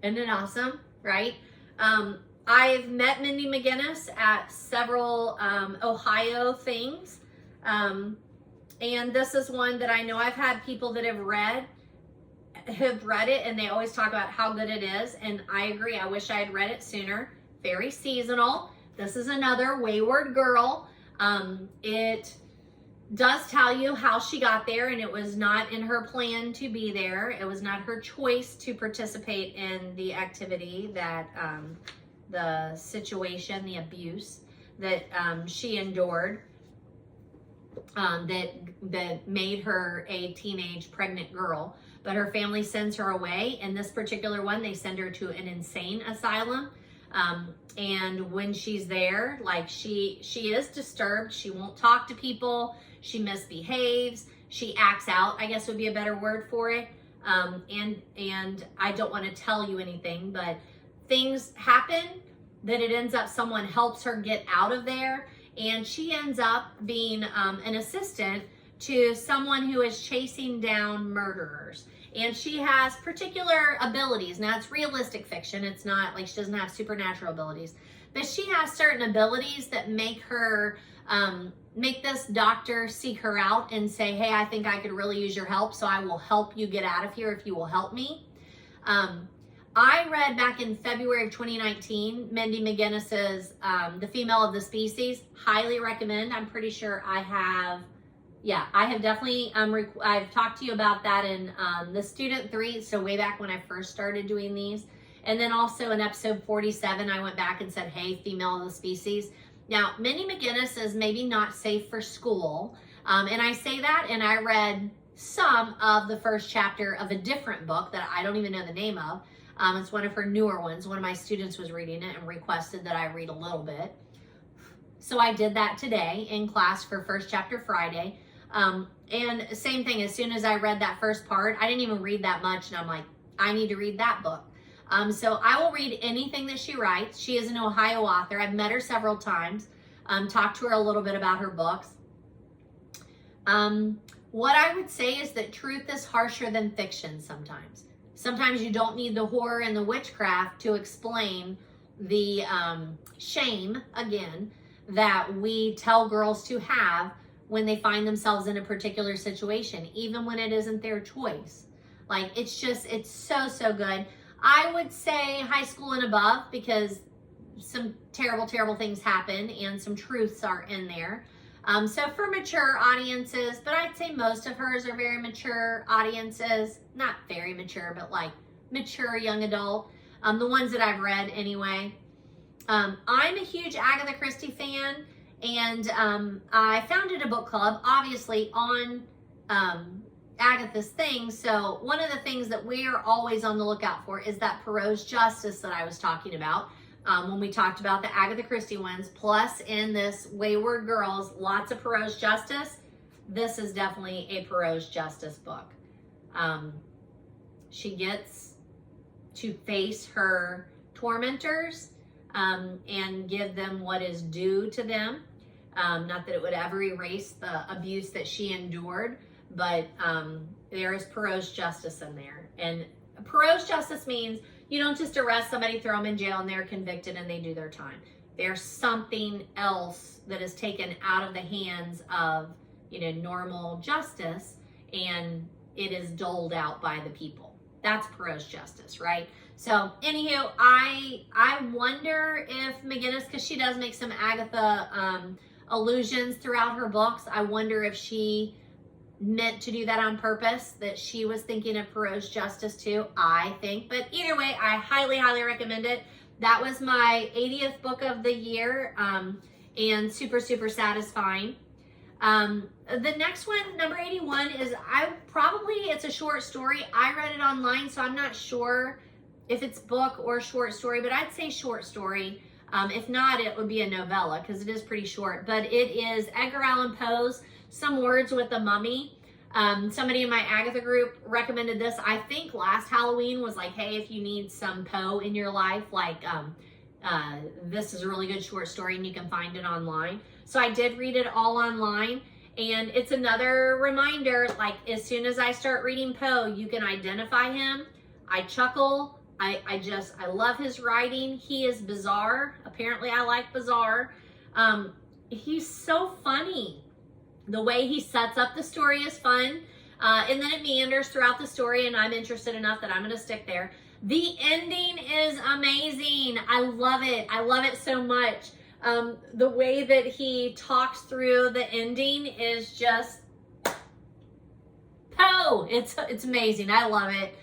Isn't it awesome, right? I've met Mindy McGinnis at several Ohio things, and this is one that I know I've had people that have read it, and they always talk about how good it is, and I agree. I wish I had read it sooner. Very seasonal. This is another wayward girl. It does tell you how she got there, and it was not in her plan to be there. It was not her choice to participate in the activity that the situation, the abuse that she endured, that made her a teenage pregnant girl. But her family sends her away. In this particular one, they send her to an insane asylum. And when she's there, like she is disturbed. She won't talk to people. She misbehaves. She acts out, I guess would be a better word for it. And I don't want to tell you anything, but things happen that it ends up someone helps her get out of there. And she ends up being an assistant to someone who is chasing down murderers. And she has particular abilities. Now, it's realistic fiction. It's not like she doesn't have supernatural abilities. But she has certain abilities that make her, make this doctor seek her out and say, hey, I think I could really use your help, so I will help you get out of here if you will help me. I read back in February of 2019, Mindy McGinnis's The Female of the Species. Highly recommend. I'm pretty sure I have... Yeah, I have definitely, I've talked to you about that in the Student 3, so way back when I first started doing these. And then also in episode 47, I went back and said, hey, Female of the Species. Now, Mindy McGinnis is maybe not safe for school. And I say that, and I read some of the first chapter of a different book that I don't even know the name of. It's one of her newer ones. One of my students was reading it and requested that I read a little bit. So I did that today in class for First Chapter Friday. And same thing, as soon as I read that first part, I didn't even read that much, and I'm like, I need to read that book. So I will read anything that she writes. She is an Ohio author. I've met her several times, talked to her a little bit about her books. What I would say is that truth is harsher than fiction sometimes. Sometimes you don't need the horror and the witchcraft to explain the shame, again, that we tell girls to have when they find themselves in a particular situation, even when it isn't their choice. Like, it's so, so good. I would say high school and above, because some terrible, terrible things happen and some truths are in there. So for mature audiences, but I'd say most of hers are very mature audiences. Not very mature, but like mature young adult. The ones that I've read anyway. I'm a huge Agatha Christie fan, and I founded a book club, obviously, on Agatha's thing. So one of the things that we're always on the lookout for is that prose justice that I was talking about. When we talked about the Agatha Christie ones, plus in this Wayward Girls, lots of prose justice. This is definitely a prose justice book. She gets to face her tormentors and give them what is due to them. Not that it would ever erase the abuse that she endured, but there is prose justice in there. And prose justice means you don't just arrest somebody, throw them in jail, and they're convicted and they do their time. There's something else that is taken out of the hands of, normal justice, and it is doled out by the people. That's prose justice, right? So, anywho, I wonder if McGinnis, because she does make some Agatha allusions throughout her books, I wonder if she meant to do that on purpose, that she was thinking of prose justice too, I think. But either way, I highly, highly recommend it. That was my 80th book of the year, and super, super satisfying. The next one, number 81, is it's a short story. I read it online, so I'm not sure if it's book or short story, but I'd say short story. If not, it would be a novella, because it is pretty short. But it is Edgar Allan Poe's Some Words with a Mummy. Somebody in my Agatha group recommended this. I think last Halloween was like, hey, if you need some Poe in your life, this is a really good short story and you can find it online. So I did read it all online, and it's another reminder, like, as soon as I start reading Poe, you can identify him. I chuckle. I love his writing. He is bizarre. Apparently I like bizarre. He's so funny. The way he sets up the story is fun. And then it meanders throughout the story, and I'm interested enough that I'm going to stick there. The ending is amazing. I love it. I love it so much. The way that he talks through the ending is just Poe. It's amazing. I love it.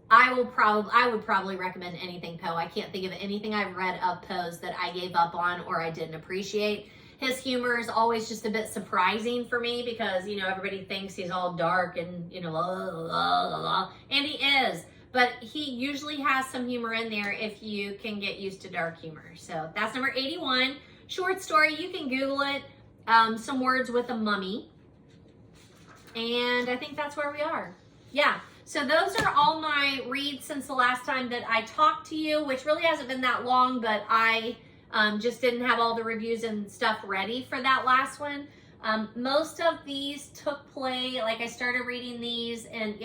I would probably recommend anything Poe. I can't think of anything I've read of Poe's that I gave up on or I didn't appreciate. His humor is always just a bit surprising for me because, everybody thinks he's all dark and, and he is. But he usually has some humor in there if you can get used to dark humor. So that's number 81. Short story, you can Google it. Some Words with a Mummy. And I think that's where we are. Yeah. So those are all my reads since the last time that I talked to you, which really hasn't been that long, but I just didn't have all the reviews and stuff ready for that last one. Most of these took place, I started reading these in,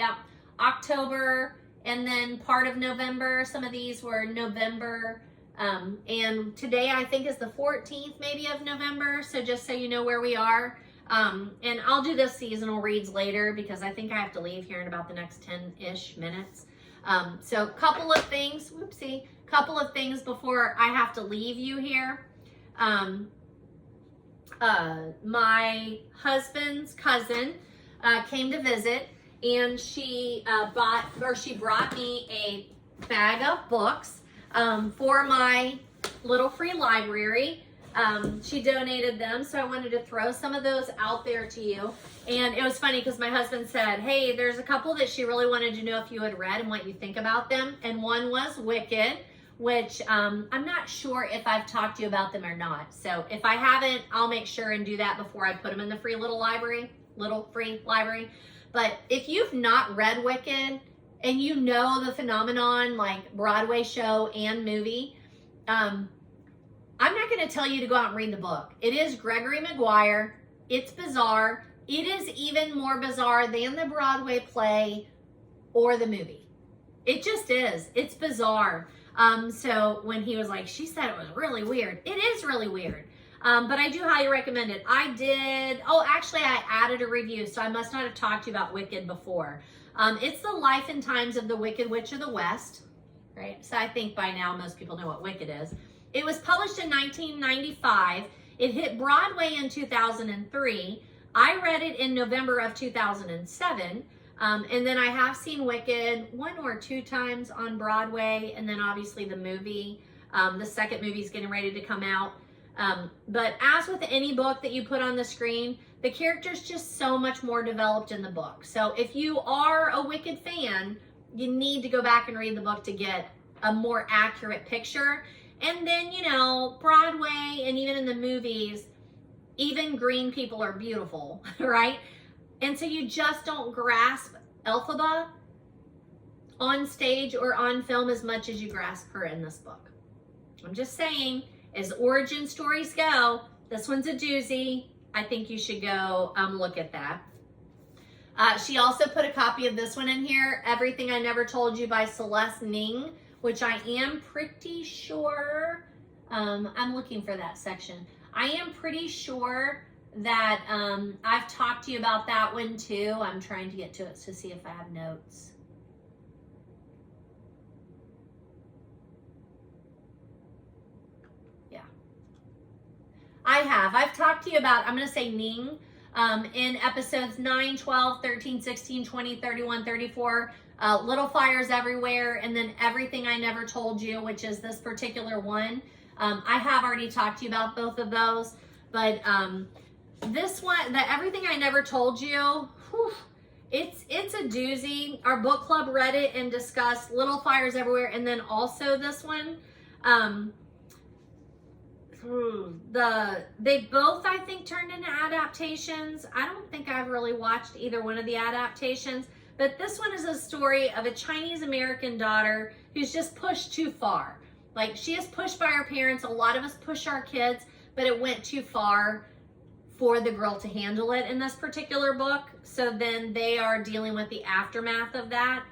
October, and then part of November. Some of these were November, and today I think is the 14th maybe of November, so just so you know where we are. And I'll do the seasonal reads later because I think I have to leave here in about the next 10-ish minutes. So couple of things before I have to leave you here. My husband's cousin came to visit, and she brought me a bag of books for my little free library. She donated them, so I wanted to throw some of those out there to you. And it was funny because my husband said, hey, there's a couple that she really wanted to know if you had read and what you think about them. And one was Wicked, which I'm not sure if I've talked to you about them or not. So if I haven't, I'll make sure and do that before I put them in the free library. But if you've not read Wicked, and you know the phenomenon, like Broadway show and movie, I'm not going to tell you to go out and read the book. It is Gregory Maguire. It's bizarre. It is even more bizarre than the Broadway play or the movie. It just is. It's bizarre. So when he was like, she said it was really weird. It is really weird. But I do highly recommend it. Actually I added a review, so I must not have talked to you about Wicked before. It's the life and times of the Wicked Witch of the West, right? So I think by now most people know what Wicked is. It was published in 1995. It hit Broadway in 2003. I read it in November of 2007. And then I have seen Wicked 1 or 2 times on Broadway, and then obviously the movie. The second movie is getting ready to come out. But as with any book that you put on the screen, the character's just so much more developed in the book. So if you are a Wicked fan, you need to go back and read the book to get a more accurate picture. And then, you know, Broadway and even in the movies, even green people are beautiful, right? And so you just don't grasp Elphaba on stage or on film as much as you grasp her in this book. I'm just saying, as origin stories go, this one's a doozy. I think you should go look at that. She also put a copy of this one in here, Everything I Never Told You by Celeste Ning, which I am pretty sure, I'm looking for that section. I am pretty sure that I've talked to you about that one too. I'm trying to get to it to see if I have notes. Yeah. I've talked to you about, I'm going to say Ning, in episodes 9, 12, 13, 16, 20, 31, 34, Little Fires Everywhere, and then Everything I Never Told You, which is this particular one. I have already talked to you about both of those, but this one, the Everything I Never Told You, whew, it's a doozy. Our book club read it and discussed Little Fires Everywhere, and then also this one. They both, I think, turned into adaptations. I don't think I've really watched either one of the adaptations, but this one is a story of a Chinese American daughter who's just pushed too far. Like, she is pushed by her parents. A lot of us push our kids, but it went too far for the girl to handle it in this particular book. So then they are dealing with the aftermath of that.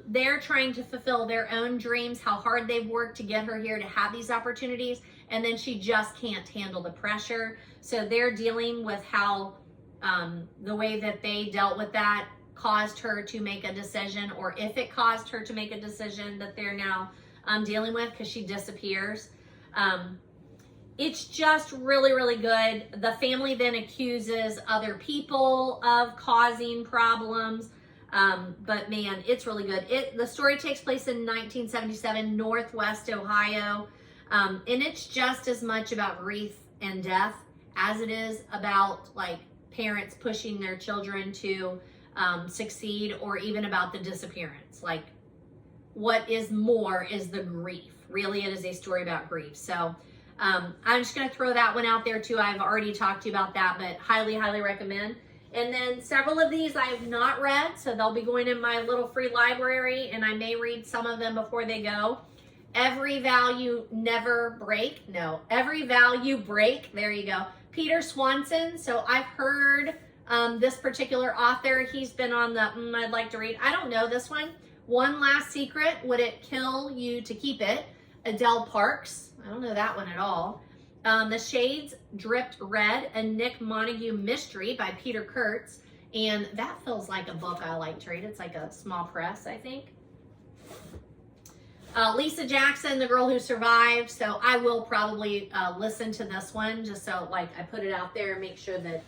They're trying to fulfill their own dreams, how hard they've worked to get her here to have these opportunities, and then she just can't handle the pressure. So they're dealing with how the way that they dealt with that caused her to make a decision, or if it caused her to make a decision that they're now dealing with, because she disappears. It's just really, really good. The family then accuses other people of causing problems. But man, it's really good. The story takes place in 1977, Northwest Ohio. And it's just as much about grief and death as it is about like parents pushing their children to succeed, or even about the disappearance. Like, what is more is the grief. Really, it is a story about grief. So I'm just going to throw that one out there too. I've already talked to you about that, but highly, highly recommend. And then several of these I have not read, so they'll be going in my little free library, and I may read some of them before they go. Every Value Never Break. No, Every Value Break. There you go. Peter Swanson. So I've heard this particular author. He's been on the I'd like to read. I don't know this one. One Last Secret. Would It Kill You to Keep It? Adele Parks. I don't know that one at all. The Shades Dripped Red, a Nick Montague mystery by Peter Kurtz. And that feels like a book I like to read. It's like a small press, I think. Lisa Jackson, The Girl Who Survived. So I will probably listen to this one, just so like I put it out there, make sure that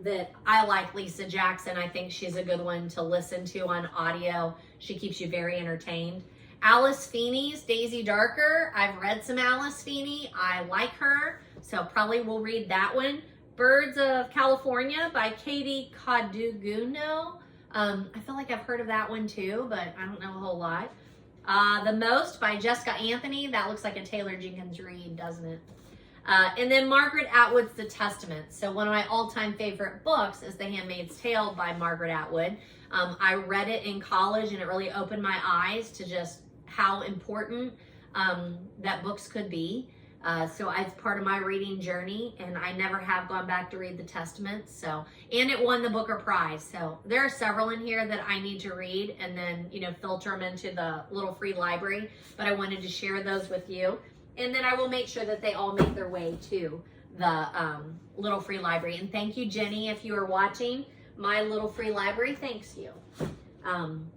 that I like Lisa Jackson. I think she's a good one to listen to on audio. She keeps you very entertained. Alice Feeney's Daisy Darker. I've read some Alice Feeney. I like her, so probably will read that one. Birds of California by Katie Caduguno. I feel like I've heard of that one too, but I don't know a whole lot. The Most by Jessica Anthony. That looks like a Taylor Jenkins read, doesn't it? And then Margaret Atwood's The Testament. So one of my all-time favorite books is The Handmaid's Tale by Margaret Atwood. I read it in college and it really opened my eyes to just how important that books could be. So it's part of my reading journey, and I never have gone back to read The Testament. So, and it won the Booker Prize. So there are several in here that I need to read and then, you know, filter them into the little free library. But I wanted to share those with you. And then I will make sure that they all make their way to the little free library. And thank you, Jenny, if you are watching my little free library. Thanks you.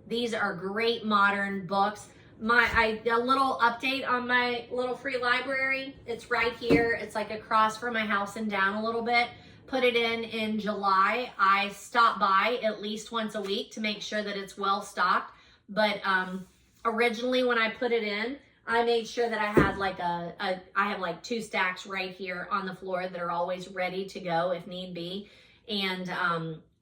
These are great modern books. A little update on my little free library. It's right here. It's like across from my house and down a little bit. Put it in July. I stop by at least once a week to make sure that it's well stocked. But originally when I put it in, I made sure that I had like I have like 2 stacks right here on the floor that are always ready to go if need be. And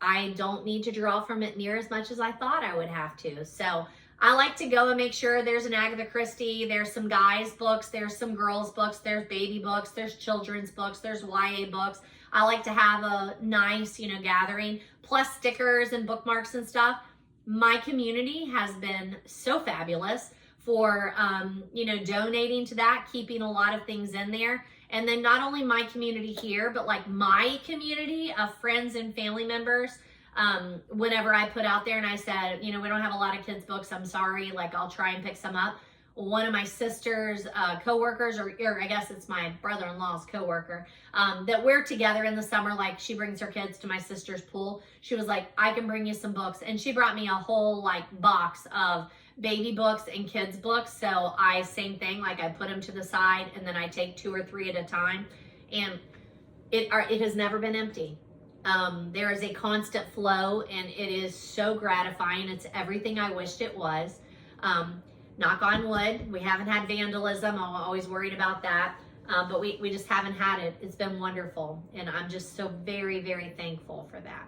I don't need to draw from it near as much as I thought I would have to. So I like to go and make sure there's an Agatha Christie, there's some guys books, there's some girls books, there's baby books, there's children's books, there's YA books. I like to have a nice, you know, gathering, plus stickers and bookmarks and stuff. My community has been so fabulous for, you know, donating to that, keeping a lot of things in there. And then not only my community here, but like my community of friends and family members. Whenever I put out there and I said, you know, we don't have a lot of kids books, I'm sorry, like I'll try and pick some up. One of my sister's co-workers, or I guess it's my brother-in-law's co-worker, that we're together in the summer, like she brings her kids to my sister's pool. She was like, I can bring you some books. And she brought me a whole like box of baby books and kids books. So same thing, like I put them to the side and then I take 2 or 3 at a time. And it has never been empty. There is a constant flow and it is so gratifying. It's everything I wished it was. Knock on wood, we haven't had vandalism. I'm always worried about that. But we just haven't had it. It's been wonderful. And I'm just so very, very thankful for that.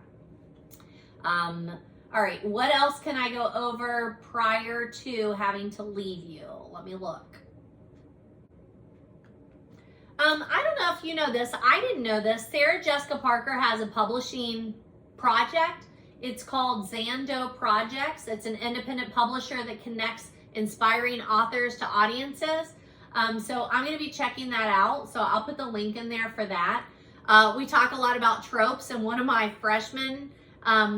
All right, what else can I go over prior to having to leave you? Let me look. I don't know if you know this. I didn't know this. Sarah Jessica Parker has a publishing project. It's called Zando Projects. It's an independent publisher that connects inspiring authors to audiences. So I'm going to be checking that out. So I'll put the link in there for that. We talk a lot about tropes, and one of my freshmen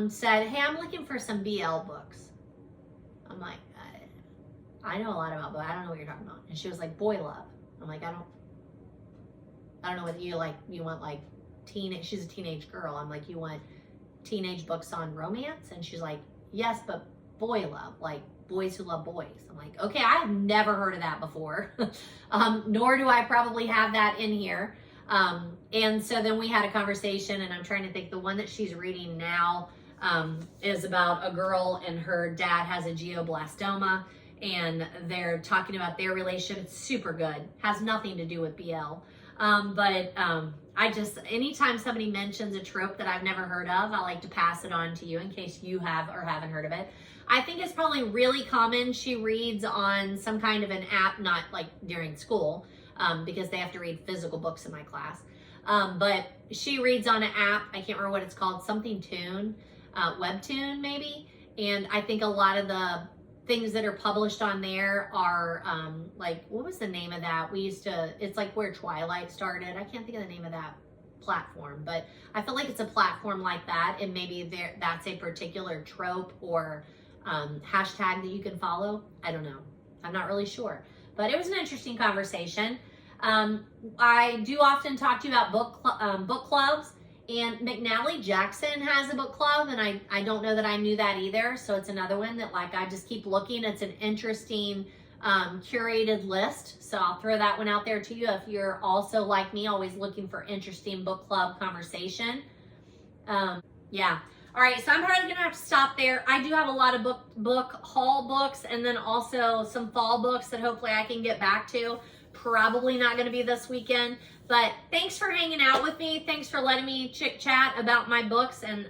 said, hey, I'm looking for some BL books. I'm like, I know a lot about books. I don't know what you're talking about. And she was like, Boyle. I'm like, I don't know what you like. You want like teenage, she's a teenage girl. I'm like, you want teenage books on romance? And she's like, yes, but boy love, like boys who love boys. I'm like, okay, I have never heard of that before. Nor do I probably have that in here. And so then we had a conversation, and I'm trying to think, the one that she's reading now is about a girl and her dad has a glioblastoma, and they're talking about their relationship. It's super good. Has nothing to do with BL. I just, anytime somebody mentions a trope that I've never heard of, I like to pass it on to you in case you have or haven't heard of it. I think it's probably really common. She reads on some kind of an app, not like during school, because they have to read physical books in my class. But she reads on an app, I can't remember what it's called, something Tune, Webtoon maybe. And I think a lot of the things that are published on there are like, what was the name of that? It's like where Twilight started. I can't think of the name of that platform, but I feel like it's a platform like that. And maybe that's a particular trope or hashtag that you can follow. I don't know. I'm not really sure, but it was an interesting conversation. I do often talk to you about book clubs, and McNally Jackson has a book club, and I don't know that I knew that either. So it's another one that like I just keep looking. It's an interesting curated list. So I'll throw that one out there to you if you're also like me, always looking for interesting book club conversation. Yeah. All right, so I'm probably gonna have to stop there. I do have a lot of book haul books, and then also some fall books that hopefully I can get back to. Probably not gonna be this weekend, but thanks for hanging out with me. Thanks for letting me chit chat about my books and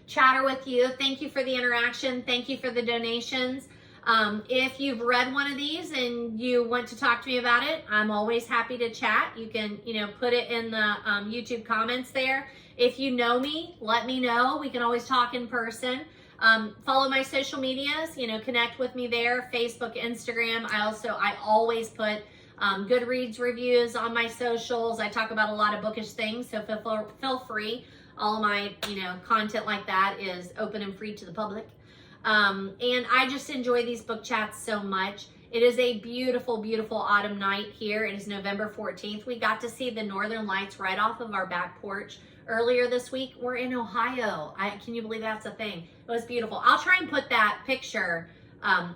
chatter with you. Thank you for the interaction. Thank you for the donations. If you've read one of these and you want to talk to me about it, I'm always happy to chat. You can, put it in the YouTube comments there. If you know me, let me know. We can always talk in person. Follow my social medias, connect with me there, Facebook, Instagram. I always put Goodreads reviews on my socials. I talk about a lot of bookish things, so feel free. All of my, content like that is open and free to the public. And I just enjoy these book chats so much. It is a beautiful, beautiful autumn night here. It is November 14th. We got to see the northern lights right off of our back porch earlier this week. We're in Ohio. Can you believe that's a thing? It was beautiful. I'll try and put that picture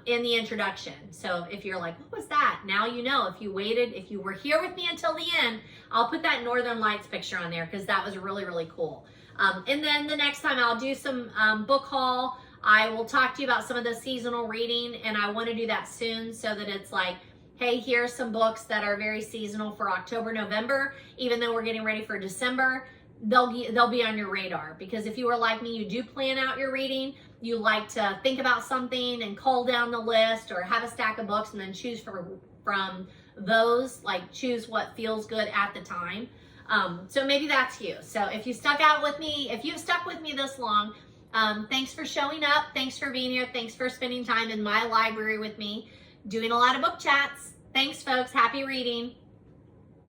in the introduction. So if you're like, what was that? Now you know. If you waited, if you were here with me until the end, I'll put that northern lights picture on there because that was really, really cool. And then the next time I'll do some book haul. I will talk to you about some of the seasonal reading, and I want to do that soon so that it's like, hey, here's some books that are very seasonal for October, November. Even though we're getting ready for December, they'll be on your radar, because if you are like me, you do plan out your reading. You like to think about something and cull down the list, or have a stack of books and then choose from those, like choose what feels good at the time. So maybe that's you. So if you stuck with me this long, thanks for showing up. Thanks for being here. Thanks for spending time in my library with me, doing a lot of book chats. Thanks, folks. Happy reading.